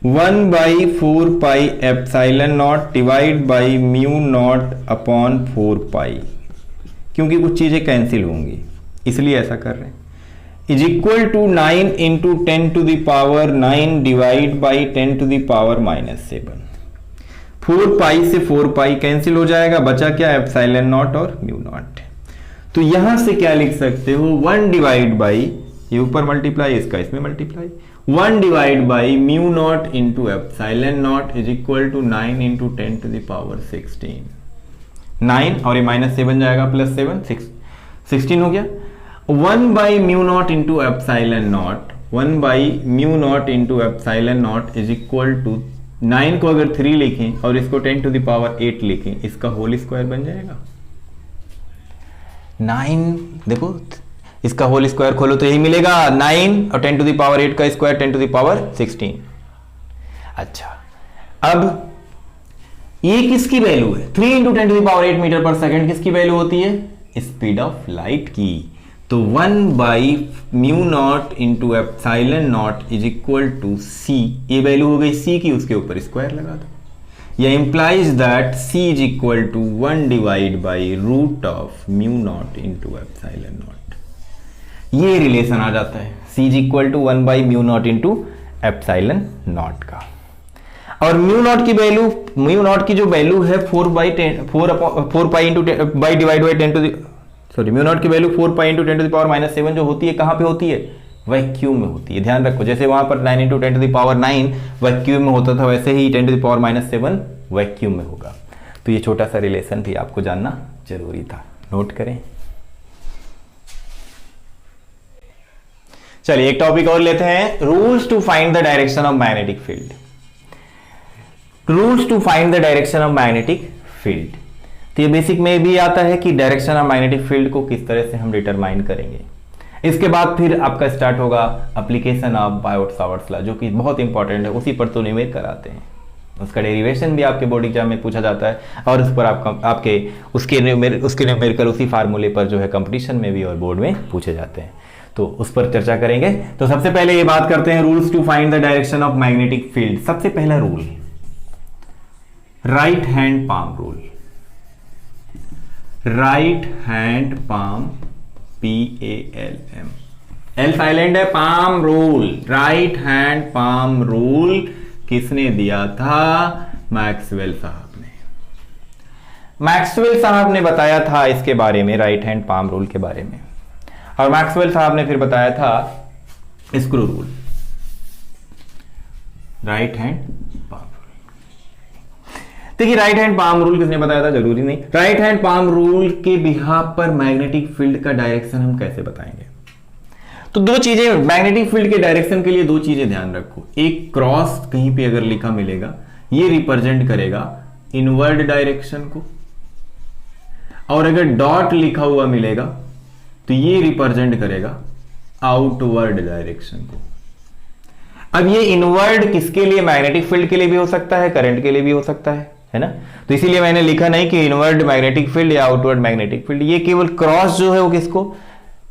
1/4 pi epsilon not divide by mu naught upon 4 पाई, क्योंकि कुछ चीजें कैंसिल होंगी इसलिए ऐसा कर रहे हैं। Is equal to 9 × 10⁹ divide by 10⁻⁻7। 4 pi से 4 पाई कैंसिल हो जाएगा, बचा क्या? एप्सिलॉन नॉट और म्यू नॉट। तो यहां से क्या लिख सकते हो? 1 डिवाइड बाई, ये ऊपर मल्टीप्लाई, इसका इसमें multiply, 1 divide by mu naught into epsilon naught is equal to 9 × 10⁻16। 9 और ये -7 जाएगा, +7 16 हो गया। 1 by mu naught into epsilon naught, 1 by mu naught into epsilon naught is equal to 9 को अगर 3 लिखें और इसको 10⁸ लिखें, इसका होल स्क्वायर बन जाएगा। 9 देखो, इसका होल स्क्वायर खोलो तो यही मिलेगा 9 और 10⁸ का स्क्वायर 10⁻16। अच्छा, अब ये किसकी वैल्यू है? 3 × 10⁸ मीटर पर सेकंड किसकी वैल्यू होती है? स्पीड ऑफ लाइट की। तो 1 by mu naught into epsilon naught is equal to C, ये वैल्यू हो गई सी की, उसके ऊपर स्क्वायर लगा दो। यह implies that C is equal to 1 divide by root of mu naught into epsilon naught. ये रिलेशन आ जाता है, C is equal to 1 by mu naught into epsilon naught का। और म्यू नॉट की वैल्यू, म्यू नॉट की जो value है 4 pi into by divide by 10 to sorry mu naught की वैल्यू 4 पाई इंटू 10⁻⁻7 जो होती है, कहां पे होती है? वैक्यूम में होती है। ध्यान रखो, जैसे वहां पर 9 × 10⁹ वैक्यूम में होता था, वैसे ही 10⁻⁻7 वैक्यूम में होगा। तो ये छोटा सा रिलेशन भी आपको जानना जरूरी था, नोट करें। चलिए एक टॉपिक और लेते हैं, rules to find the direction of magnetic field. Rules to find the direction of magnetic field. तो ये बेसिक में भी आता है कि डायरेक्शन ऑफ मैग्नेटिक फील्ड को किस तरह से हम डिटरमाइन करेंगे। इसके बाद फिर आपका स्टार्ट होगा एप्लीकेशन ऑफ बायोट-सावर्ट्स लॉ, जो कि बहुत इंपॉर्टेंट है, उसी पर तो न्यूमेरिकल आते हैं। उसका डेरिवेशन भी आपके बोर्ड एग्जाम में पूछा जाता है और उस पर आपके उसके न्यूमेरिकल उसी फार्मूले पर जो है कंपटीशन में भी और बोर्ड में पूछे जाते हैं, तो उस पर चर्चा करेंगे। तो सबसे पहले ये बात करते हैं rules to find the direction of magnetic field. सबसे पहला rule, right hand palm rule. Right hand palm, PALM, L silent है, palm rule. Right hand palm rule किसने दिया था? मैक्सवेल साहब ने। मैक्सवेल साहब ने बताया था इसके बारे में, राइट हैंड पाम रूल के बारे में। और मैक्सवेल साहब ने फिर बताया था screw rule, right hand palm. देखिए राइट हैंड पाम रूल किसने बताया था? जरूरी नहीं। राइट हैंड पाम रूल के बिहाफ पर मैग्नेटिक फील्ड का डायरेक्शन हम कैसे बताएंगे? तो दो चीजें मैग्नेटिक फील्ड के डायरेक्शन के लिए, दो चीजें ध्यान रखो। एक क्रॉस कहीं पे अगर लिखा मिलेगा, ये रिप्रेजेंट करेगा इनवर्ड डायरेक्शन को, और अगर डॉट लिखा हुआ मिलेगा तो ये रिप्रेजेंट करेगा आउटवर्ड डायरेक्शन को। अब ये इनवर्ड किसके लिए? मैग्नेटिक फील्ड के लिए भी हो सकता है, करंट के लिए भी हो सकता है ना। तो इसीलिए मैंने लिखा नहीं कि इनवर्ड मैग्नेटिक फील्ड या आउटवर्ड मैग्नेटिक फील्ड। ये केवल क्रॉस जो है वो किसको?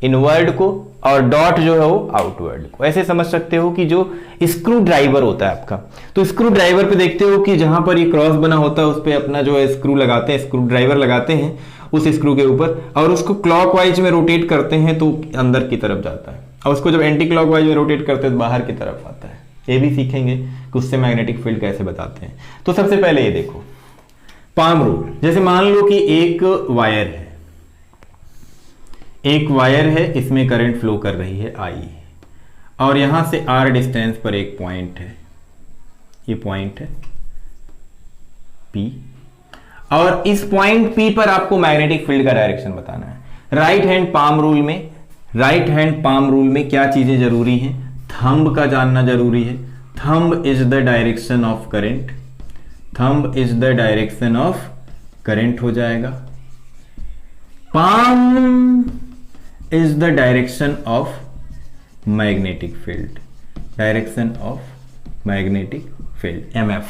इनवर्ड को, और डॉट जो है वो आउटवर्ड को। ऐसे समझ सकते हो कि जो स्क्रू ड्राइवर होता है आपका, तो स्क्रू ड्राइवर पे देखते हो कि जहां पर ये क्रॉस बना होता है उस पर अपना जो है स्क्रू लगाते हैं, स्क्रू ड्राइवर लगाते हैं उस स्क्रू के ऊपर, और उसको क्लॉकवाइज में रोटेट करते हैं तो अंदर की तरफ जाता है, और उसको जब एंटी क्लॉकवाइज में रोटेट करते हैं तो बाहर की तरफ आता है। ये भी सीखेंगे कि उससे मैग्नेटिक फील्ड कैसे बताते हैं। तो सबसे पहले ये देखो पाम रूल। जैसे मान लो कि एक वायर है, एक वायर है, इसमें करंट फ्लो कर रही है I, और यहां से r डिस्टेंस पर एक पॉइंट है, ये पॉइंट है P, और इस पॉइंट P पर आपको मैग्नेटिक फील्ड का डायरेक्शन बताना है। राइट हैंड पाम रूल में क्या चीजें जरूरी हैं? थंब का जानना जरूरी है। Thumb is the direction of current, thumb is the direction of current हो जाएगा। Palm is the direction of magnetic field, direction of magnetic field, MF,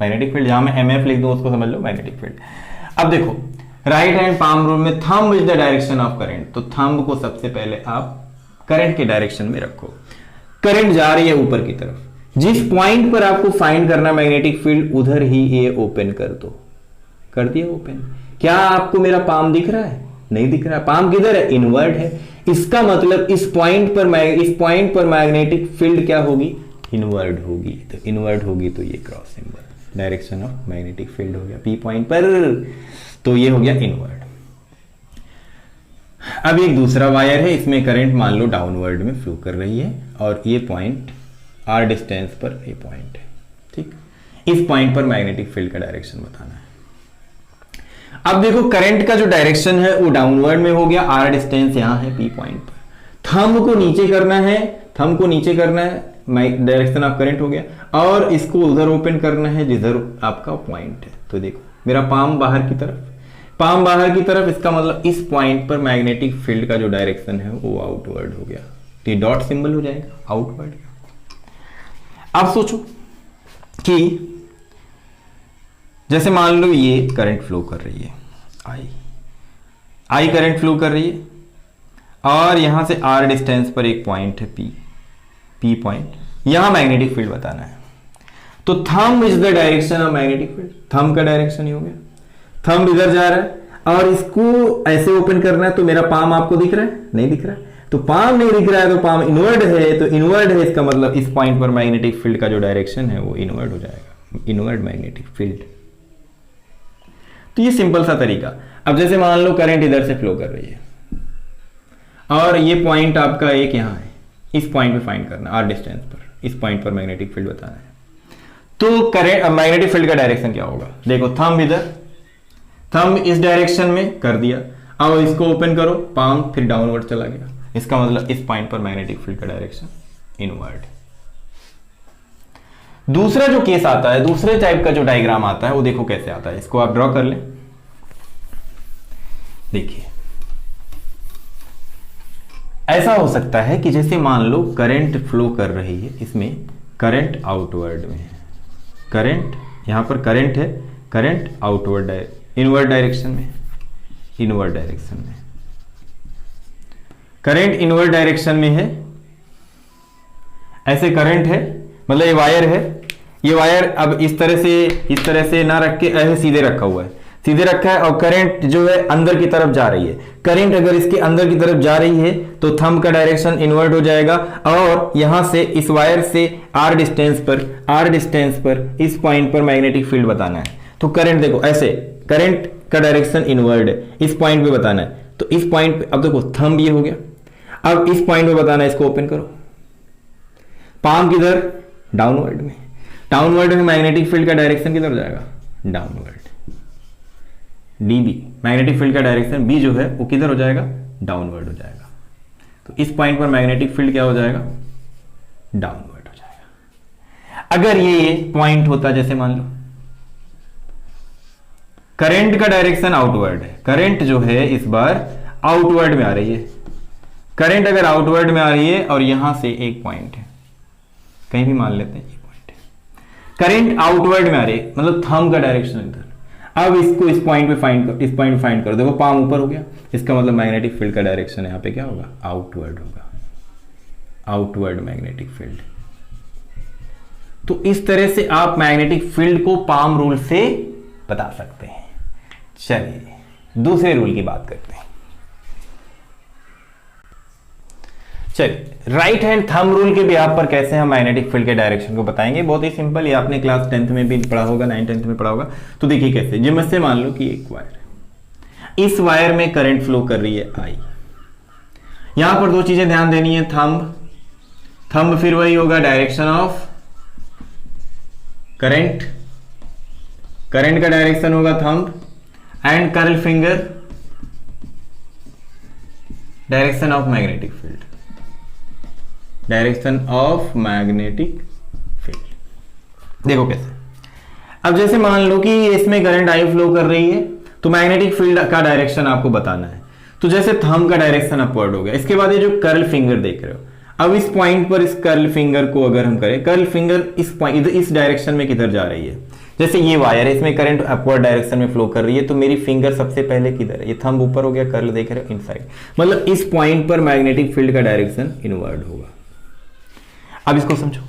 magnetic field. जहां मैं MF लिख दूं उसको समझ लो मैग्नेटिक फील्ड। अब देखो राइट हैंड पाम रूल में thumb is the direction of current, तो थंब को सबसे पहले आप करंट के डायरेक्शन में रखो। करंट जा रही है ऊपर की तरफ, जिस पॉइंट पर आपको फाइंड करना मैग्नेटिक फील्ड उधर ही ये ओपन कर दो। कर दिया ओपन। क्या आपको मेरा पाम दिख रहा है? नहीं दिख रहा है। पाम किधर है? इनवर्ट है। इसका मतलब इस पॉइंट पर मैग्नेटिक फील्ड क्या होगी? इनवर्ड होगी। तो इनवर्ड होगी तो ये cross symbol, direction of magnetic field हो गया P पॉइंट पर, तो ये हो गया इनवर्ड। अब एक दूसरा वायर है, इसमें करंट मान लो डाउनवर्ड में फ्लो कर रही है और ये पॉइंट r डिस्टेंस पर ये पॉइंट है, ठीक। इस पॉइंट पर मैग्नेटिक फील्ड का डायरेक्शन बताना है। अब देखो करंट का जो डायरेक्शन है वो डाउनवर्ड में हो गया, r डिस्टेंस यहां है P पॉइंट पर। थंब को नीचे करना है, थंब को नीचे करना है, डायरेक्शन ऑफ करंट हो गया, और इसको उधर ओपन करना है जिधर आपका पॉइंट है। तो देखो मेरा पाम बाहर की तरफ, पाम बाहर की तरफ, इसका मतलब इस पॉइंट पर मैग्नेटिक फील्ड का जो डायरेक्शन है वो आउटवर्ड हो गया, तो ये डॉट सिंबल हो जाएगा आउटवर्ड। अब सोचो कि जैसे मान लो ये करंट फ्लो कर रही है, आई करंट फ्लो कर रही है, और यहां से r डिस्टेंस पर एक पॉइंट है P पॉइंट, यहां मैग्नेटिक फील्ड बताना है। तो thumb is the direction of magnetic field, thumb का डायरेक्शन ही हो गया। थंब इधर जा रहा है और इसको ऐसे ओपन करना है, तो मेरा पाम आपको दिख रहा है? नहीं दिख रहा है। तो पाम नहीं दिख रहा है तो पाम इनवर्ड है, तो इनवर्ड है, इसका मतलब इस पॉइंट पर मैग्नेटिक फील्ड का जो डायरेक्शन है वो इनवर्ड हो जाएगा, इनवर्ड मैग्नेटिक फील्ड। तो ये सिंपल सा तरीका। अब जैसे मान लो करंट इधर से फ्लो कर रही है और ये पॉइंट आपका एक यहां है, इस पॉइंट पे फाइंड करना r डिस्टेंस पर, इस पॉइंट पर मैग्नेटिक फील्ड बताना है। तो करंट मैग्नेटिक फील्ड का डायरेक्शन क्या होगा? देखो थंब इधर, थंब इस डायरेक्शन में कर दिया, अब इसको ओपन करो, पाम फिर डाउनवर्ड चला गया, इसका मतलब इस पॉइंट पर मैग्नेटिक फील्ड का डायरेक्शन इनवर्ड। दूसरा जो केस आता है, दूसरे टाइप का जो डायग्राम आता है वो देखो कैसे आता है, इसको आप ड्रॉ कर लें। देखिए ऐसा हो सकता है कि जैसे मान लो करंट फ्लो कर रही है, इसमें करंट आउटवर्ड में है, करंट यहां पर करंट है, करंट आउटवर्ड इनवर्ड डायरेक्शन में, इनवर्ड डायरेक्शन में करंट इनवर्ड डायरेक्शन में है। ऐसे करंट है, मतलब ये वायर है, ये वायर अब इस तरह से ना रख के ऐसे सीधे रखा हुआ है, सीधे रखा है, और करंट जो है अंदर की तरफ जा रही है। करंट अगर इसके अंदर की तरफ जा रही है तो थंब का डायरेक्शन इनवर्ड हो जाएगा, और यहां से इस वायर से r डिस्टेंस पर इस पॉइंट पर मैग्नेटिक फील्ड बताना है। तो करंट देखो ऐसे, करंट का डायरेक्शन इनवर्ड है, इस पॉइंट पे बताना है, तो इस पॉइंट पे अब देखो थंब ये हो गया, अब इस पॉइंट पे बताना है, इसको ओपन करो, पाम किधर? डाउनवर्ड में, डाउनवर्ड में मैग्नेटिक फील्ड का डायरेक्शन किधर जाएगा? डाउनवर्ड, dB, मैग्नेटिक फील्ड का डायरेक्शन B जो है वो किधर हो जाएगा? डाउनवर्ड हो जाएगा। तो इस पॉइंट पर मैग्नेटिक फील्ड क्या हो जाएगा? डाउनवर्ड हो जाएगा। अगर ये पॉइंट होता, जैसे मान लो करंट का डायरेक्शन आउटवर्ड है, करंट जो है इस बार आउटवर्ड में आ रही है, करंट अगर आउटवर्ड में आ रही है और यहां से एक पॉइंट है, कहीं भी मान लेते हैं ये पॉइंट है, करंट आउटवर्ड में आ रही है, मतलब थंब का डायरेक्शन इधर। अब इसको इस पॉइंट पे फाइंड करो, देखो पाम ऊपर हो गया, इसका मतलब मैग्नेटिक फील्ड का डायरेक्शन यहां पे क्या होगा? आउटवर्ड होगा, आउटवर्ड मैग्नेटिक फील्ड। तो इस तरह से आप मैग्नेटिक फील्ड को पाम रूल से बता सकते हैं। चलिए दूसरे रूल की बात करते हैं। चलिए राइट हैंड थंब रूल के बिहाफ पर कैसे हम मैग्नेटिक फील्ड के डायरेक्शन को बताएंगे। बहुत ही सिंपल, ये आपने क्लास 10th में भी पढ़ा होगा, 9th में पढ़ा होगा। तो देखिए कैसे, जिसमें से मान लो कि एक वायर है, इस वायर में करंट फ्लो कर रही है I। यहां पर दो चीजें ध्यान देनी है, थंब थंब फिर वही होगा डायरेक्शन ऑफ करंट, करंट का डायरेक्शन होगा thumb, and curl finger direction of magnetic field, direction of magnetic field. देखो कैसे, अब जैसे मान लो कि इसमें करंट आई फ्लो कर रही है, तो मैग्नेटिक फील्ड का डायरेक्शन आपको बताना है। तो जैसे थंब का डायरेक्शन अपवर्ड हो गया, इसके बाद ये जो कर्ल फिंगर देख रहे हो, अब इस पॉइंट पर इस कर्ल फिंगर को अगर हम करें, कर्ल फिंगर इस पॉइंट इस डायरेक्शन में किधर जा रही है, जैसे ये वायर है, इसमें करंट अपवर्ड डायरेक्शन में फ्लो कर रही है, तो मेरी फिंगर सबसे पहले किधर है, ये थंब ऊपर हो गया, कर्ल देख रहे हो इनसाइड, मतलब इस पॉइंट पर मैग्नेटिक फील्ड का डायरेक्शन इनवर्ड होगा। अब इसको समझो,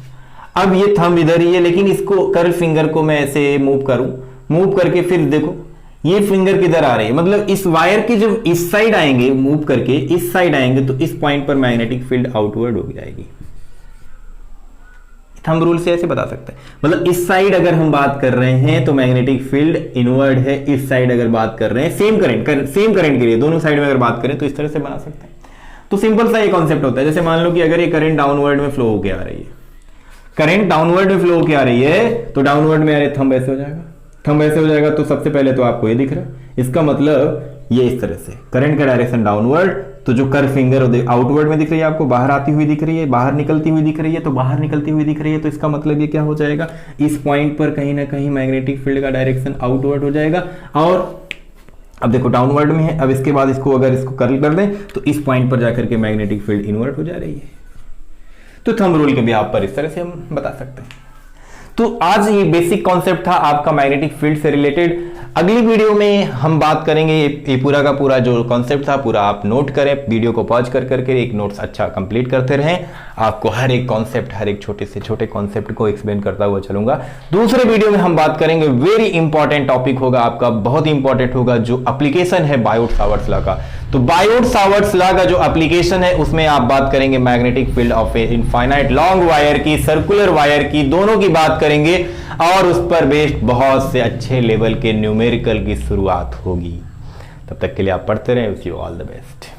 अब ये थंब इधर ही है, लेकिन इसको कर्ल फिंगर को मैं ऐसे मूव करूं, मूव करके फिर देखो ये फिंगर किधर आ रही है, मतलब इस वायर की जब इस साइड आएंगे, मूव करके इस साइड आएंगे, तो इस पॉइंट पर मैग्नेटिक फील्ड आउटवर्ड हो जाएगी। थंब रूल से ऐसे बता सकते हैं, मतलब इस साइड अगर हम बात कर रहे हैं तो मैग्नेटिक फील्ड इनवर्ड है, इस साइड अगर बात कर रहे हैं सेम करंट के लिए दोनों साइड में अगर बात करें तो इस तरह से बना सकते हैं। तो सिंपल सा ये कॉन्सेप्ट होता है, जैसे मान लो कि अगर ये करंट डाउनवर्ड में फ्लो होकर आ रही है, करंट डाउनवर्ड में फ्लो होकर आ रही है, तो डाउनवर्ड में आ रहे थंब ऐसे हो जाएगा, थंब ऐसे हो जाएगा, तो सबसे पहले तो आपको ये दिख रहा है, इसका मतलब ये इस तरह से करंट का डायरेक्शन डाउनवर्ड, तो जो कर्व फिंगर आउटवर्ड में दिख रही है आपको, बाहर आती हुई दिख रही है, बाहर निकलती हुई दिख रही है, तो बाहर निकलती हुई दिख रही है, तो इसका मतलब ये क्या हो जाएगा, इस पॉइंट पर कहीं ना कहीं मैग्नेटिक फील्ड का डायरेक्शन आउटवर्ड हो जाएगा। और अब देखो डाउनवर्ड में है, अब इसके बाद इसको अगर इसको कर्ल कर दें तो इस पॉइंट पर जाकर के मैग्नेटिक फील्ड इनवर्ट हो जा रही है। तो थंब रूल के भी आप पर इस तरह से हम बता सकते हैं। तो आज ये बेसिक कॉन्सेप्ट था आपका मैग्नेटिक फील्ड से रिलेटेड। अगली वीडियो में हम बात करेंगे ये पूरा का पूरा जो कॉन्सेप्ट था पूरा आप नोट करें, वीडियो को पॉज कर करके एक नोट्स अच्छा कंप्लीट करते रहें। आपको हर एक कॉन्सेप्ट, हर एक छोटे से छोटे कॉन्सेप्ट को एक्सप्लेन करता हुआ चलूंगा। दूसरे वीडियो में हम बात करेंगे, वेरी इंपॉर्टेंट टॉपिक होगा आपका, बहुत इंपॉर्टेंट होगा, जो एप्लीकेशन है बायोट-सावर्ट्स लॉ का। तो बायोट-सावर्ट्स लॉ का जो एप्लीकेशन है उसमें आप बात करेंगे magnetic field of A infinite long wire की, सर्कुलर वायर की, दोनों की बात करेंगे और उस पर बेस्ड बहुत से अच्छे लेवल के न्यूमेरिकल की शुरुआत होगी। तब तक के लिए आप पढ़ते रहें। Wish you all the best.